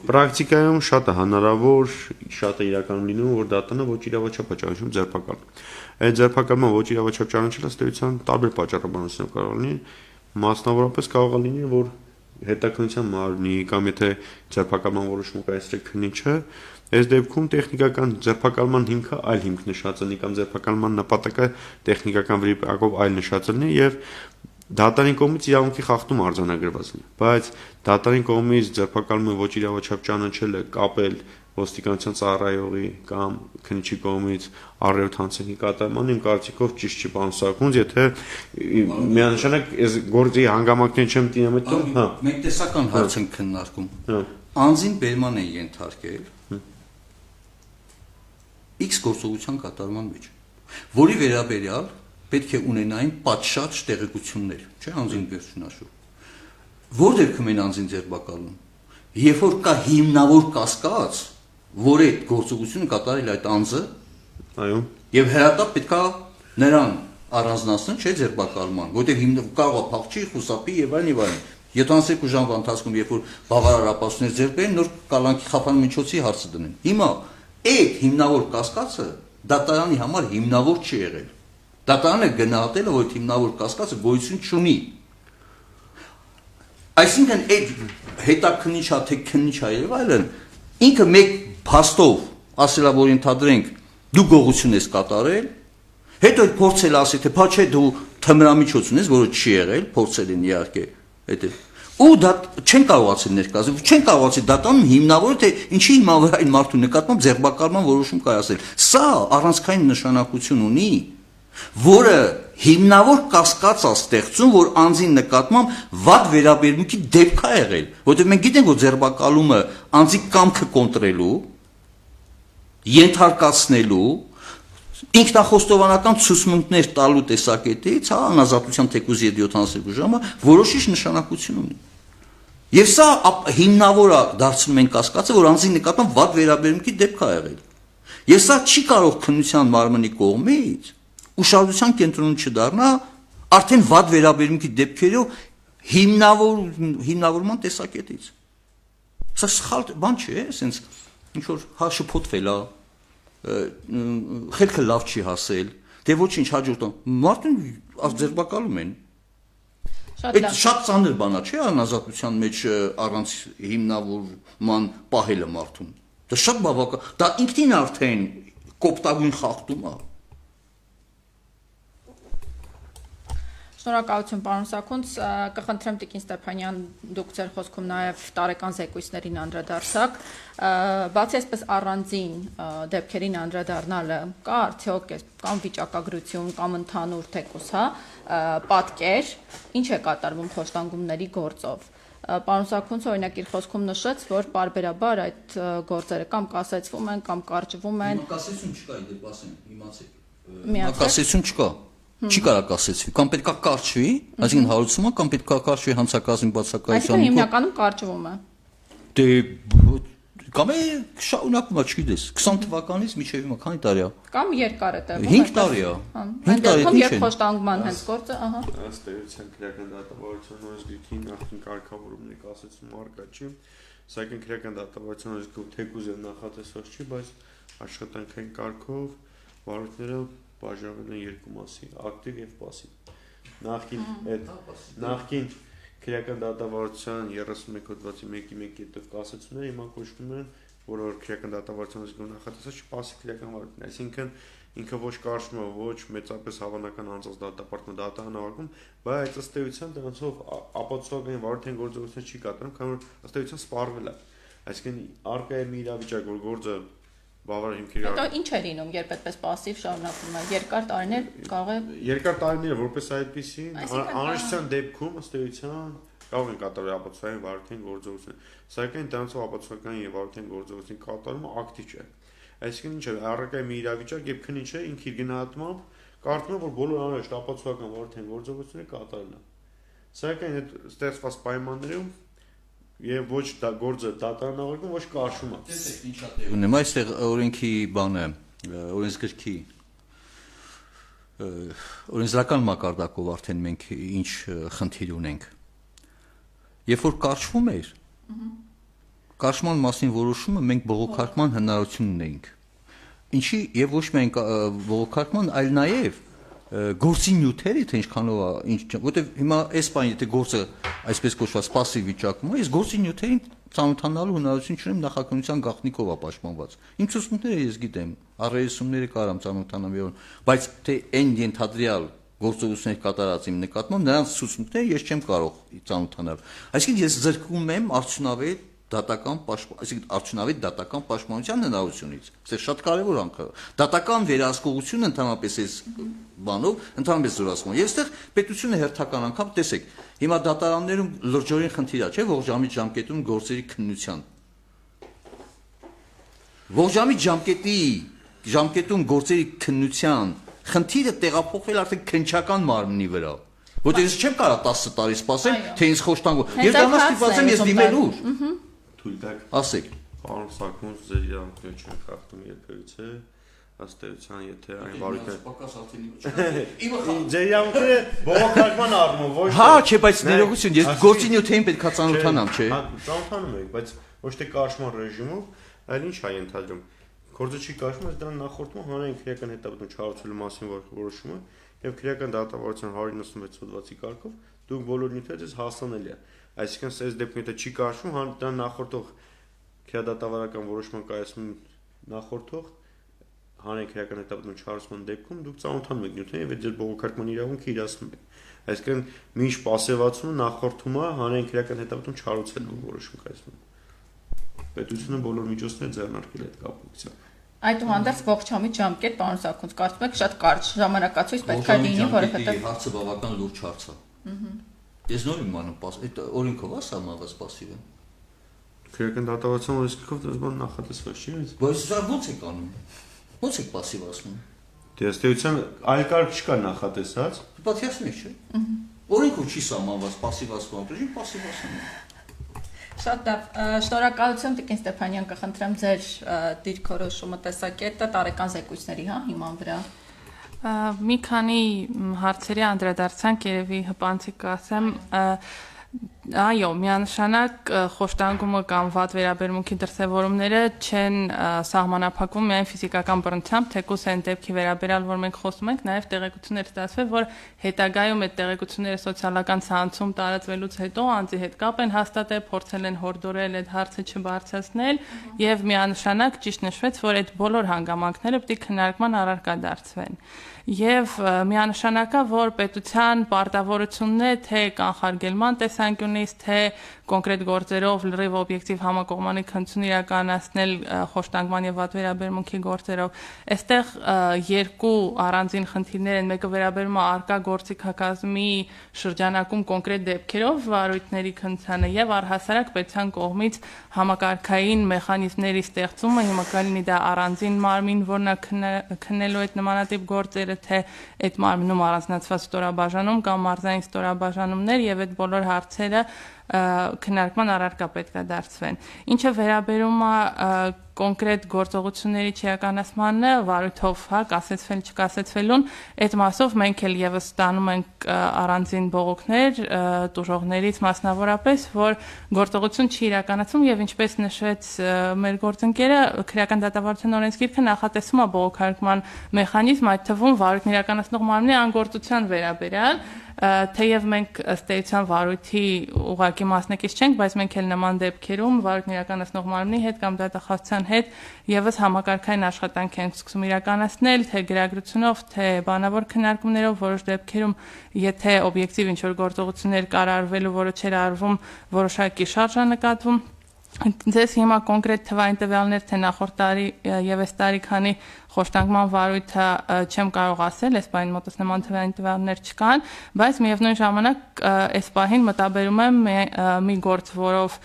պրակտիկայում շատ է հնարավոր, շատ է իրականում լինում, որ դատանը ոչ իրավաչափ է ճանաչում ձերբակալում։ Այդ ձերբակալումը ոչ իրավաչափ ճանաչելը ըստ էության տարբեր պատճառաբանությունով կարող է լինի, մասնավորապես կարող է լինի, որ հետաքննության մարմնի կամ եթե ձերբակալման որոշումը կայացրել քննիչը, այս դեպքում տեխնիկական ձերբակալման հիմքը այլ հիմք նշած լինի կամ ձերբակալման նպատակը տեխնիկական վրիպակով այլ նշած լինի եւ դատարանի կողմից իրավունքի խախտում արձանագրված լինի, բայց դատարանի կողմից ձերբակալումը ոչ իրավաչափ ճանաչելը կապել ոստիկանության ծառայողի կամ քննիչի կողմից առերեւտ հանցանքի կատարման իմ կարծիքով ճիշտ չի պարոն Սահակոց, եթե միանշանակ այս գործի հանգամանքներին չեմ դիմադրում, հա։ Մենք տեսական հարց ենք քննարկում։ Անձին բերման են ենթարկել X գործողության կատարման մեջ, որի վերաբերյալ պետք է ունենային պատշաճ տեղեկություններ, չէ՞, անձին վերջնաշուտ։ Որ դեպքում են անձին ձերբակալում, երբ որ կա հիմնավոր կասկած, որ այդ գործողությունը կատարել այդ անձը, այո, եւ հրատապ պետքա նրան առանձնացնել, չէ՞, ձերբակալման, որտեղ կարող է փախչի, խուսափի եւ այլն եւ այլն։ 72 ժամվա ընթացքում, երբ որ բավարար ապացույցներ ձեռք բերեն, նոր կալանքի խափան միջոցի հարցը դնեն։ Հիմա այդ հիմնավոր կասկածը դատարանի համար հիմնավոր չի եղել։ Դատարանը գնահատել է, որ հիմնավոր կասկածը գոյություն չունի։ Այսինքն այդ հետաքննիչա թե քննիչա եւ այլն ինքը մեկ փաստով ասելա, որ ընդհանրենք դու գողություն ես կատարել, հետո այդ փորձել ասի թե փա չէ դու թմրամիջոց ունես, որը չի եղել, փորձել են իհարկե այդ ու դա չեն կարողացել ներկայացնել, չեն կարողացել դատանում հիմնավոր թե ինչի հիմա այն մարդու նկատմամբ ձերբակալման որոշում կայացել։ Սա առանցքային նշանակություն ունի, որը հիմնավոր կասկած է ստեղծում, որ անձի նկատմամբ վատ վերաբերմունքի դեպք է եղել, որովհետև մենք գիտենք, որ ձերբակալումը անձի կամքը կոնտրոլելու, ենթարկացնելու, ինքնախոստովանական ցուցմունքներ տալու տեսակետից, հա, անազատության թեկուզ 72 ժամը որոշիչ նշանակություն ունի։ Եվ սա հիմնավոր է դարձնում են կասկածը, որ անձի նկատմամբ վատ վերաբերմունքի դեպք է եղել։ Եվ սա չի կարող քննության մարմնի կողմից ուշադրության կենտրոնում չդառնա արդեն վատ վերաբերմունքի դեպքերով հիմնավորման տեսակետից։ Սա սխալ բան չէ, ասենց ինչ որ հա շփոթվել է, խելքը լավ չի հասել, դե ոչինչ հաջորդը մարդուն ձերբակալում են։ Շատ ծանր բան է, չէ՞, անազատության մեջ առանց հիմնավորման պահելը մարդուն։ Դա շատ բավական, դա ինքնին արդեն կոպտագույն խախտում է։ Շնորհակալություն պարոն Սաքունց, կխնդրեմ Տիկին Ստեփանյան, դուք ձեր խոսքում նաև տարեկան զեկույցներին անդրադարձաք, բացի այսպես առանձին դեպքերին անդրադառնալը, կա արդյոք կամ վիճակագրություն, կամ ընդհանուր թեկուզ, հա, պատկեր, ինչ է կատարվում խոշտանգումների գործով։ Պարոն Սաքունցը օրինակ իր խոսքում նշեց, որ պարբերաբար այդ գործերը կամ կասեցվում են, կամ կարճվում են։ Կասեցություն չկա, դեպ ասեմ, իմացեք։ Կասեցություն չկա։ Չի կարող կասեցվի, կամ պետք է կարճվի, այսինքն հարուցումը, կամ պետք է կարճվի հանցակազմի բացակայության։ Այսինքն հիմնականում կարճվում է։ Դե կամ է շարունակվում է, չգիտես, 20 թվականից մինչև հիմա քանի տարի է։ Կամ երկար է տևում։ 5 տարի է։ 5 տարի է։ Երբ խոշտանգման հենց գործը, ահա։ Ըստ էության քրեական դատավարության օրենսգրքի նախին կարգավորումների կասեցում արկա չի, սակայն քրեական դատավարության օրենսգրքում թեկուզ եւ նախատեսված չի, բայց աշխատանքային կարգով վարորդները բաժանվել են երկու մասի՝ ակտիվ եւ պասիվ։ Նախկին քրեական դատավարության 31 հոդվածի 1-1-ով կասեցումները հիմա կոչվում են, որ քրեական դատավարության զգոն նախատեսած չի պասիվ քրեական վարորդն, այսինքն ինքը ոչ կարճում է, ոչ մեծապես հավանական անձած դատապարտում դատարանավարկում, բայց ըստ էության դրանցով ապացուցողային վարորդային գործողություն չի կատարում, քանի որ ըստ էության սպառվել է։ Այսինքն արկա է մի իրավիճակ, որ գործը բավարար հիմքերի Հետո ինչ է լինում, երբ այդպես пассив շարունակվում է, երկար տարիներ կարող է երկար տարիները որպես այդպեսի անհրաժեշտության դեպքում ըստ էության կարող են կատարել ապացուցային վարորդային գործողություն, սակայն դրանցով ապացուցական եւ վարորդային գործողությունների կատարումը ակտիվ չէ։ Այսինքն ինչ է, առարկա մի իրավիճակ եւ քննիչը ինքը իր գնահատմամբ կարծում է, որ բոլոր անհրաժեշտ ապացուցական վարորդային գործողությունները կատարել են։ Սակայն այդ ստեղծված պայմաններում եւ ոչ դա գործը դատարանավորվում, ոչ կարճում է։ Տեսեք ինչա տեղ ունեմ, այստեղ օրենքի բանը, օրենսգրքի օրենսդրական մակարդակով արդեն մենք ինչ խնդիր ունենք։ Երբ որ կարճվում էր, կարճման մասին որոշումը մենք բողոքարկման հնարավորություն ունեինք։ Ինչի եւ ոչ միայն բողոքարկման, այլ նաեւ գործի նյութերը թե ինչքանով է, որտեվ հիմա այս բանը եթե գործը այսպես կոչված пассив վիճակում է, ես գործի նյութերին ծանոթանալու հնարավորություն չունեմ, նախաքննության գաղտնիքով է պաշտպանված։ Իմ ցուցմունքները ես գիտեմ, առերեսումները կարամ ծանոթանամ, բայց թե այն ենթադրյալ գործողություններ կատարած իմ նկատմամբ նրանց ցուցմունքները ես չեմ կարող ծանոթանալ։ Այսինքն ես զրկվում եմ արդյունավետ դատական արդյունավետ դատական պաշտպանության հնարավորությունից։ Սա շատ կարևոր անկա։ Դատական վերահսկողությունը ընդհանրապես այս բանով ընդհանրապես զորացում։ Եվ այստեղ պետությունը հերթական անգամ տեսեք, հիմա դատարաններում լրջորեն խնդիր է, չէ՞, ողջամիտ ժամկետում գործերի քննության։ Ողջամիտ ժամկետում գործերի քննության խնդիրը տեղափոխվել արդեն քննչական մարմնի վրա։ Որտեղ ես չեմ կարող 10 տարի սպասեմ, թե ինձ խոշտանգում։ Եվ դա ստիպված եմ ես դիմել ուր։ Թույլ տակ, ասեք։ Պարոն Սաքմոս, ձեր իրավունքները չեն խախտում երբևիցե, ըստ էության, եթե այն բարույթը Պակաս արդեն ձեր իրավունքները բողոքարկման առումով ոչ Հա, չէ, բայց ներողություն, ես գործի նյութերին պետք է ծանոթանամ, չէ։ Ծանոթանում եք, բայց ոչ թե կարճման ռեժիմով, այլ ինչ է ենթադրում։ Գործը չի կարճում, այս դրան նախորդում հանրային քրեական հետապնդում չհարուցելու մասին որոշումը եւ քրեական դատավարության 196 հոդվածի կարգով դուք բոլոր նյութերը ձեզ հասանելի է։ Այսինքն, այս դեպքում եթե չի կարճում, դրան նախորդող քրեադատավարական որոշման կայացում նախորդող հանրային քրեական հետապնդում չհարուցման դեպքում դուք ծանոթանում եք նյութերին եւ ձեր բողոքարկման իրավունքը իրացնում եք։ Այսինքն, մինչ պասիվացումը նախորդում է հանրային քրեական հետապնդում չհարուցելու որոշում կայացնում։ Պետությունը բոլոր միջոցները ձեռնարկել է այդ կապակցությամբ։ Այդուհանդերձ ողջամիտ ժամկետ, պարոն Սաքմոս, կարծում եք շատ կարճ ժամանակացույց պետք է լինի, որովհետեւ հարցը բավական լուրջ հարց է։ Ես նոր իմ անում, այդ օրենքով է սահմանված пассивը։ Քրեական դատավարության օրենքով դա բան նախատեսված չի։ Բայց սա ո՞նց եք անում։ Ո՞նց եք пассивացնում։ Դե ըստ էության այլ կարգ չկա նախատեսած։ Պատկերացնեք, չէ։ Օրենքով չի սահմանված пассивացման ռեժիմ, пассивացնում։ Շատ լավ, շնորհակալություն Տիկին Ստեփանյան, կխնդրեմ ձեր դիրքորոշումը տեսակետը տարեկան զեկույցների, հա, հիման վրա։ Մի քանի հարցերի անդրադարձանք, երևի հպանցիկ կասեմ, այո, միանշանակ խոշտանգումը կամ վատ վերաբերմունքի դրսևորումները չեն սահմանափակվում միայն ֆիզիկական բռնությամբ, թեկուզ այն դեպքի վերաբերյալ, որ մենք խոսում ենք, նաև տեղեկություններ ստացվել, որ հետագայում այդ տեղեկությունները սոցիալական ցանցում տարածվելուց հետո անձի հետ կապ են հաստատել, փորձել են հորդորել այդ հարցը չբարձրացնել եւ միանշանակ ճիշտ նշվեց, որ այդ բոլոր հանգամանքները պետք է քննարկման առարկա դարձվեն։ Եվ միանշանակ է, որ պետության պարտավորությունն է թե կանխարգելման տեսանկյունից, թե կոնկրետ գործերով լրիվ օբյեկտիվ համակողմանի քննություն իրականացնել խոշտանգման եւ վատ վերաբերմունքի գործերով։ Այստեղ երկու առանձին խնդիրներ են, մեկը վերաբերում է արկա գործիքակազմի շրջանակում կոնկրետ դեպքերով վարույթների քննությանը եւ առհասարակ պետության կողմից համակարգային մեխանիզմների ստեղծումը, հիմա կլինի դա առանձին մարմին, որն է քննելու այդ նմանատիպ գործերը, թե այդ մարմնում առանձնացված ստորաբաժանում կամ մարզային ստորաբաժանումներ եւ այդ բոլոր հարցերը քննարկման առարկա պետք է դարձվեն։ Ինչը վերաբերում է կոնկրետ գործողությունների չիրականացմանը, վարույթով, հա, կասեցվել, չկասեցվելուն, այդ մասով մենք էլ եւս ստանում ենք առանձին բողոքներ տուժողներից մասնավորապես, որ գործողություն չի իրականացվում եւ ինչպես նշեց մեր գործընկերը, քրեական դատավարության օրենսգիրքը նախատեսում է բողոքարկման մեխանիզմ, այդ թվում վարույթն իրականացնող մարմնի անգործության վերաբերյալ, թեև մենք ըստ էության վարույթի ուղղակի մասնակից չենք, բայց մենք էլ նման դեպքերում վարույթն իրականացնող մարմնի հետ կամ դատախազության հետ եւս համակարգային աշխատանք ենք սկսում իրականացնել, թե գրագրությունով, թե բանավոր քննարկումներով, որոշ դեպքերում, եթե օբյեկտիվ ինչ-որ գործողություններ կատարվելու, որը չէր արվում, որոշակի շարժ է նկատվում։ Ձեզ հիմա կոնկրետ թվային տվյալներ, թե նախորդ տարի եւ այս տարի քանի խոշտանգման վարույթը չեմ կարող ասել, այս պահին մոտս նման թվային տվյալներ չկան, բայց միևնույն ժամանակ այս պահին մտաբերում եմ մի գործ, որով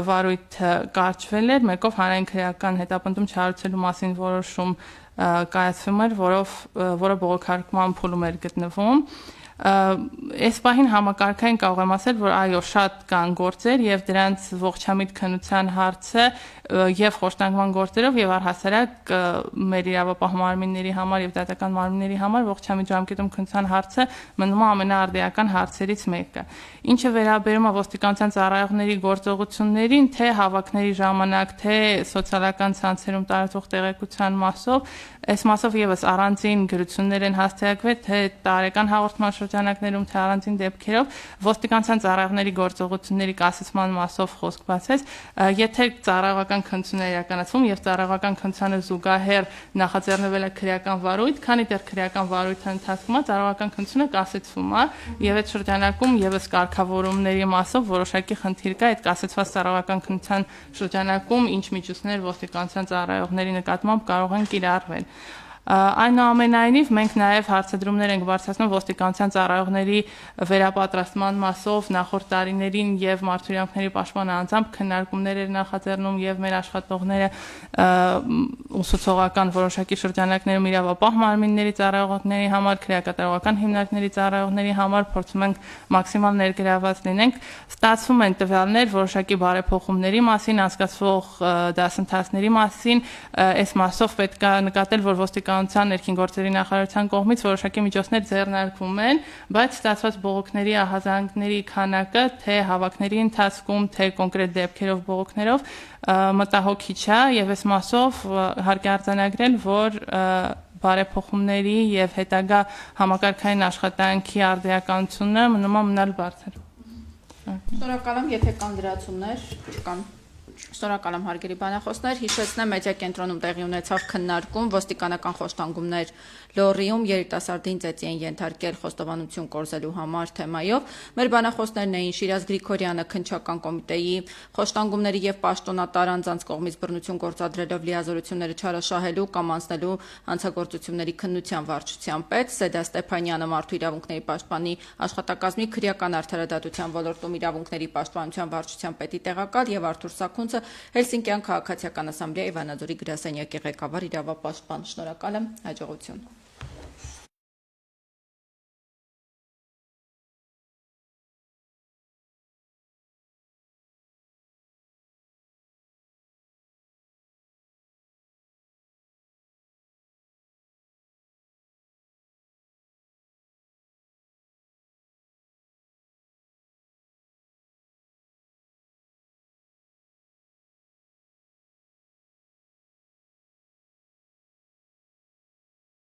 վարույթը կարճվել էր, մեկով հանրային քրեական հետապնդում չհարուցելու մասին որոշում կայացվում էր, որը բողոքարկման փուլում էր գտնվում։ Այս պահին համակարգային կարող եմ ասել, որ այո, շատ կան գործեր եւ դրանց ողջամիտ քննության հարցը եւ խոշտանգման գործերով եւ առհասարակ մեր իրավապահ մարմինների համար եւ դատական մարմինների համար ողջամիտ ժամկետում քննության հարցը մնում է ամենաարդիական հարցերից մեկը։ Ինչը վերաբերում է ոստիկանության ծառայողների գործողություններին, թե հավաքների ժամանակ, թե սոցիալական ցանցերում տարածվող տեղեկության մասով, այս մասով եւս առանձին գրություններ են հաստատվել, թե տարեկան հաղորդման շրջանակներում, թե առանձին դեպքերով ոստիկանության ծառայողների գործողությունների կասեցման մասով խոսք բացեց, եթե ծառայողական քննություն է իրականացվում եւ ծառայողական քննությանը զուգահեռ նախաձեռնվել է քրեական վարույթ, քանի դեռ քրեական վարույթը ընթացքում է, ծառայողական քննությունը կասեցվում է եւ այդ շրջանակում եւս կարգավորումների մասով որոշակի խնդիր կա այդ կասեցված ծառայողական քննության շրջանակում ինչ միջոցներ ոստիկանության ծառայողների նկատմամբ կարող են կիրառվել։ Այնուամենայնիվ մենք նաև հարցադրումներ ենք բարձրացնում ոստիկանության ծառայողների վերապատրաստման մասով նախորդ տարիներին եւ մարդու իրավունքների պաշտպան անձամբ քննարկումներ էր նախաձեռնում եւ մեր աշխատողները ուսուցողական որոշակի շրջանակներում իրավապահ մարմինների ծառայողների համար, քրեակատարողական հիմնարկների ծառայողների համար փորձում ենք մաքսիմալ ներգրաված լինենք։ Ստացվում են տվյալներ որոշակի բարեփոխումների մասին, անցկացվող դասընթացների մասին, այս մասով պետք է նկատել, որ ոստիկանության ներքին գործերի նախարարության կողմից որոշակի միջոցներ ձեռնարկվում են, բայց ստացված բողոքների ահազանգների քանակը թե հավաքների ընթացքում, թե կոնկրետ դեպքերով բողոքներով մտահոգիչ է եւ այս մասով հարկ է արձանագրել, որ բարեփոխումների եւ հետագա համակարգային աշխատանքի արդիականությունը մնում է մնալ բարձր։ Շնորհակալ եմ, եթե կան դրացումներ, չկան։ Շնորհակալ եմ հարգելի բանախոսներ, հիշեցնեմ մեդիա կենտրոնում տեղի ունեցավ քննարկում ոստիկանական խոշտանգումներ Լոռիում երիտասարդին ծեծի են ենթարկել խոստովանություն կորզելու համար թեմայով։ Մեր բանախոսներն էին Շիրազ Գրիգորյանը քննչական կոմիտեի խոշտանգումների եւ պաշտոնատար անձանց կողմից բռնություն գործադրելով լիազորությունները չարաշահելու կամ անցնելու հանցագործությունների քննության վարչության պետ, Սեդա Ստեփանյանը մարդու իրավունքների պաշտպանի աշխատակազմի քրեական արդարադատության ոլորտում իրավունքների պաշտպանության վարչության պետի տեղակալ եւ Արթուր Սաքունցը Հելսինկյան քաղաքացիական ասամբլեայի Վանաձորի գրասենյակի ղեկավար իրավապաշտպան։ Շնորհակալ եմ, հաջողություն։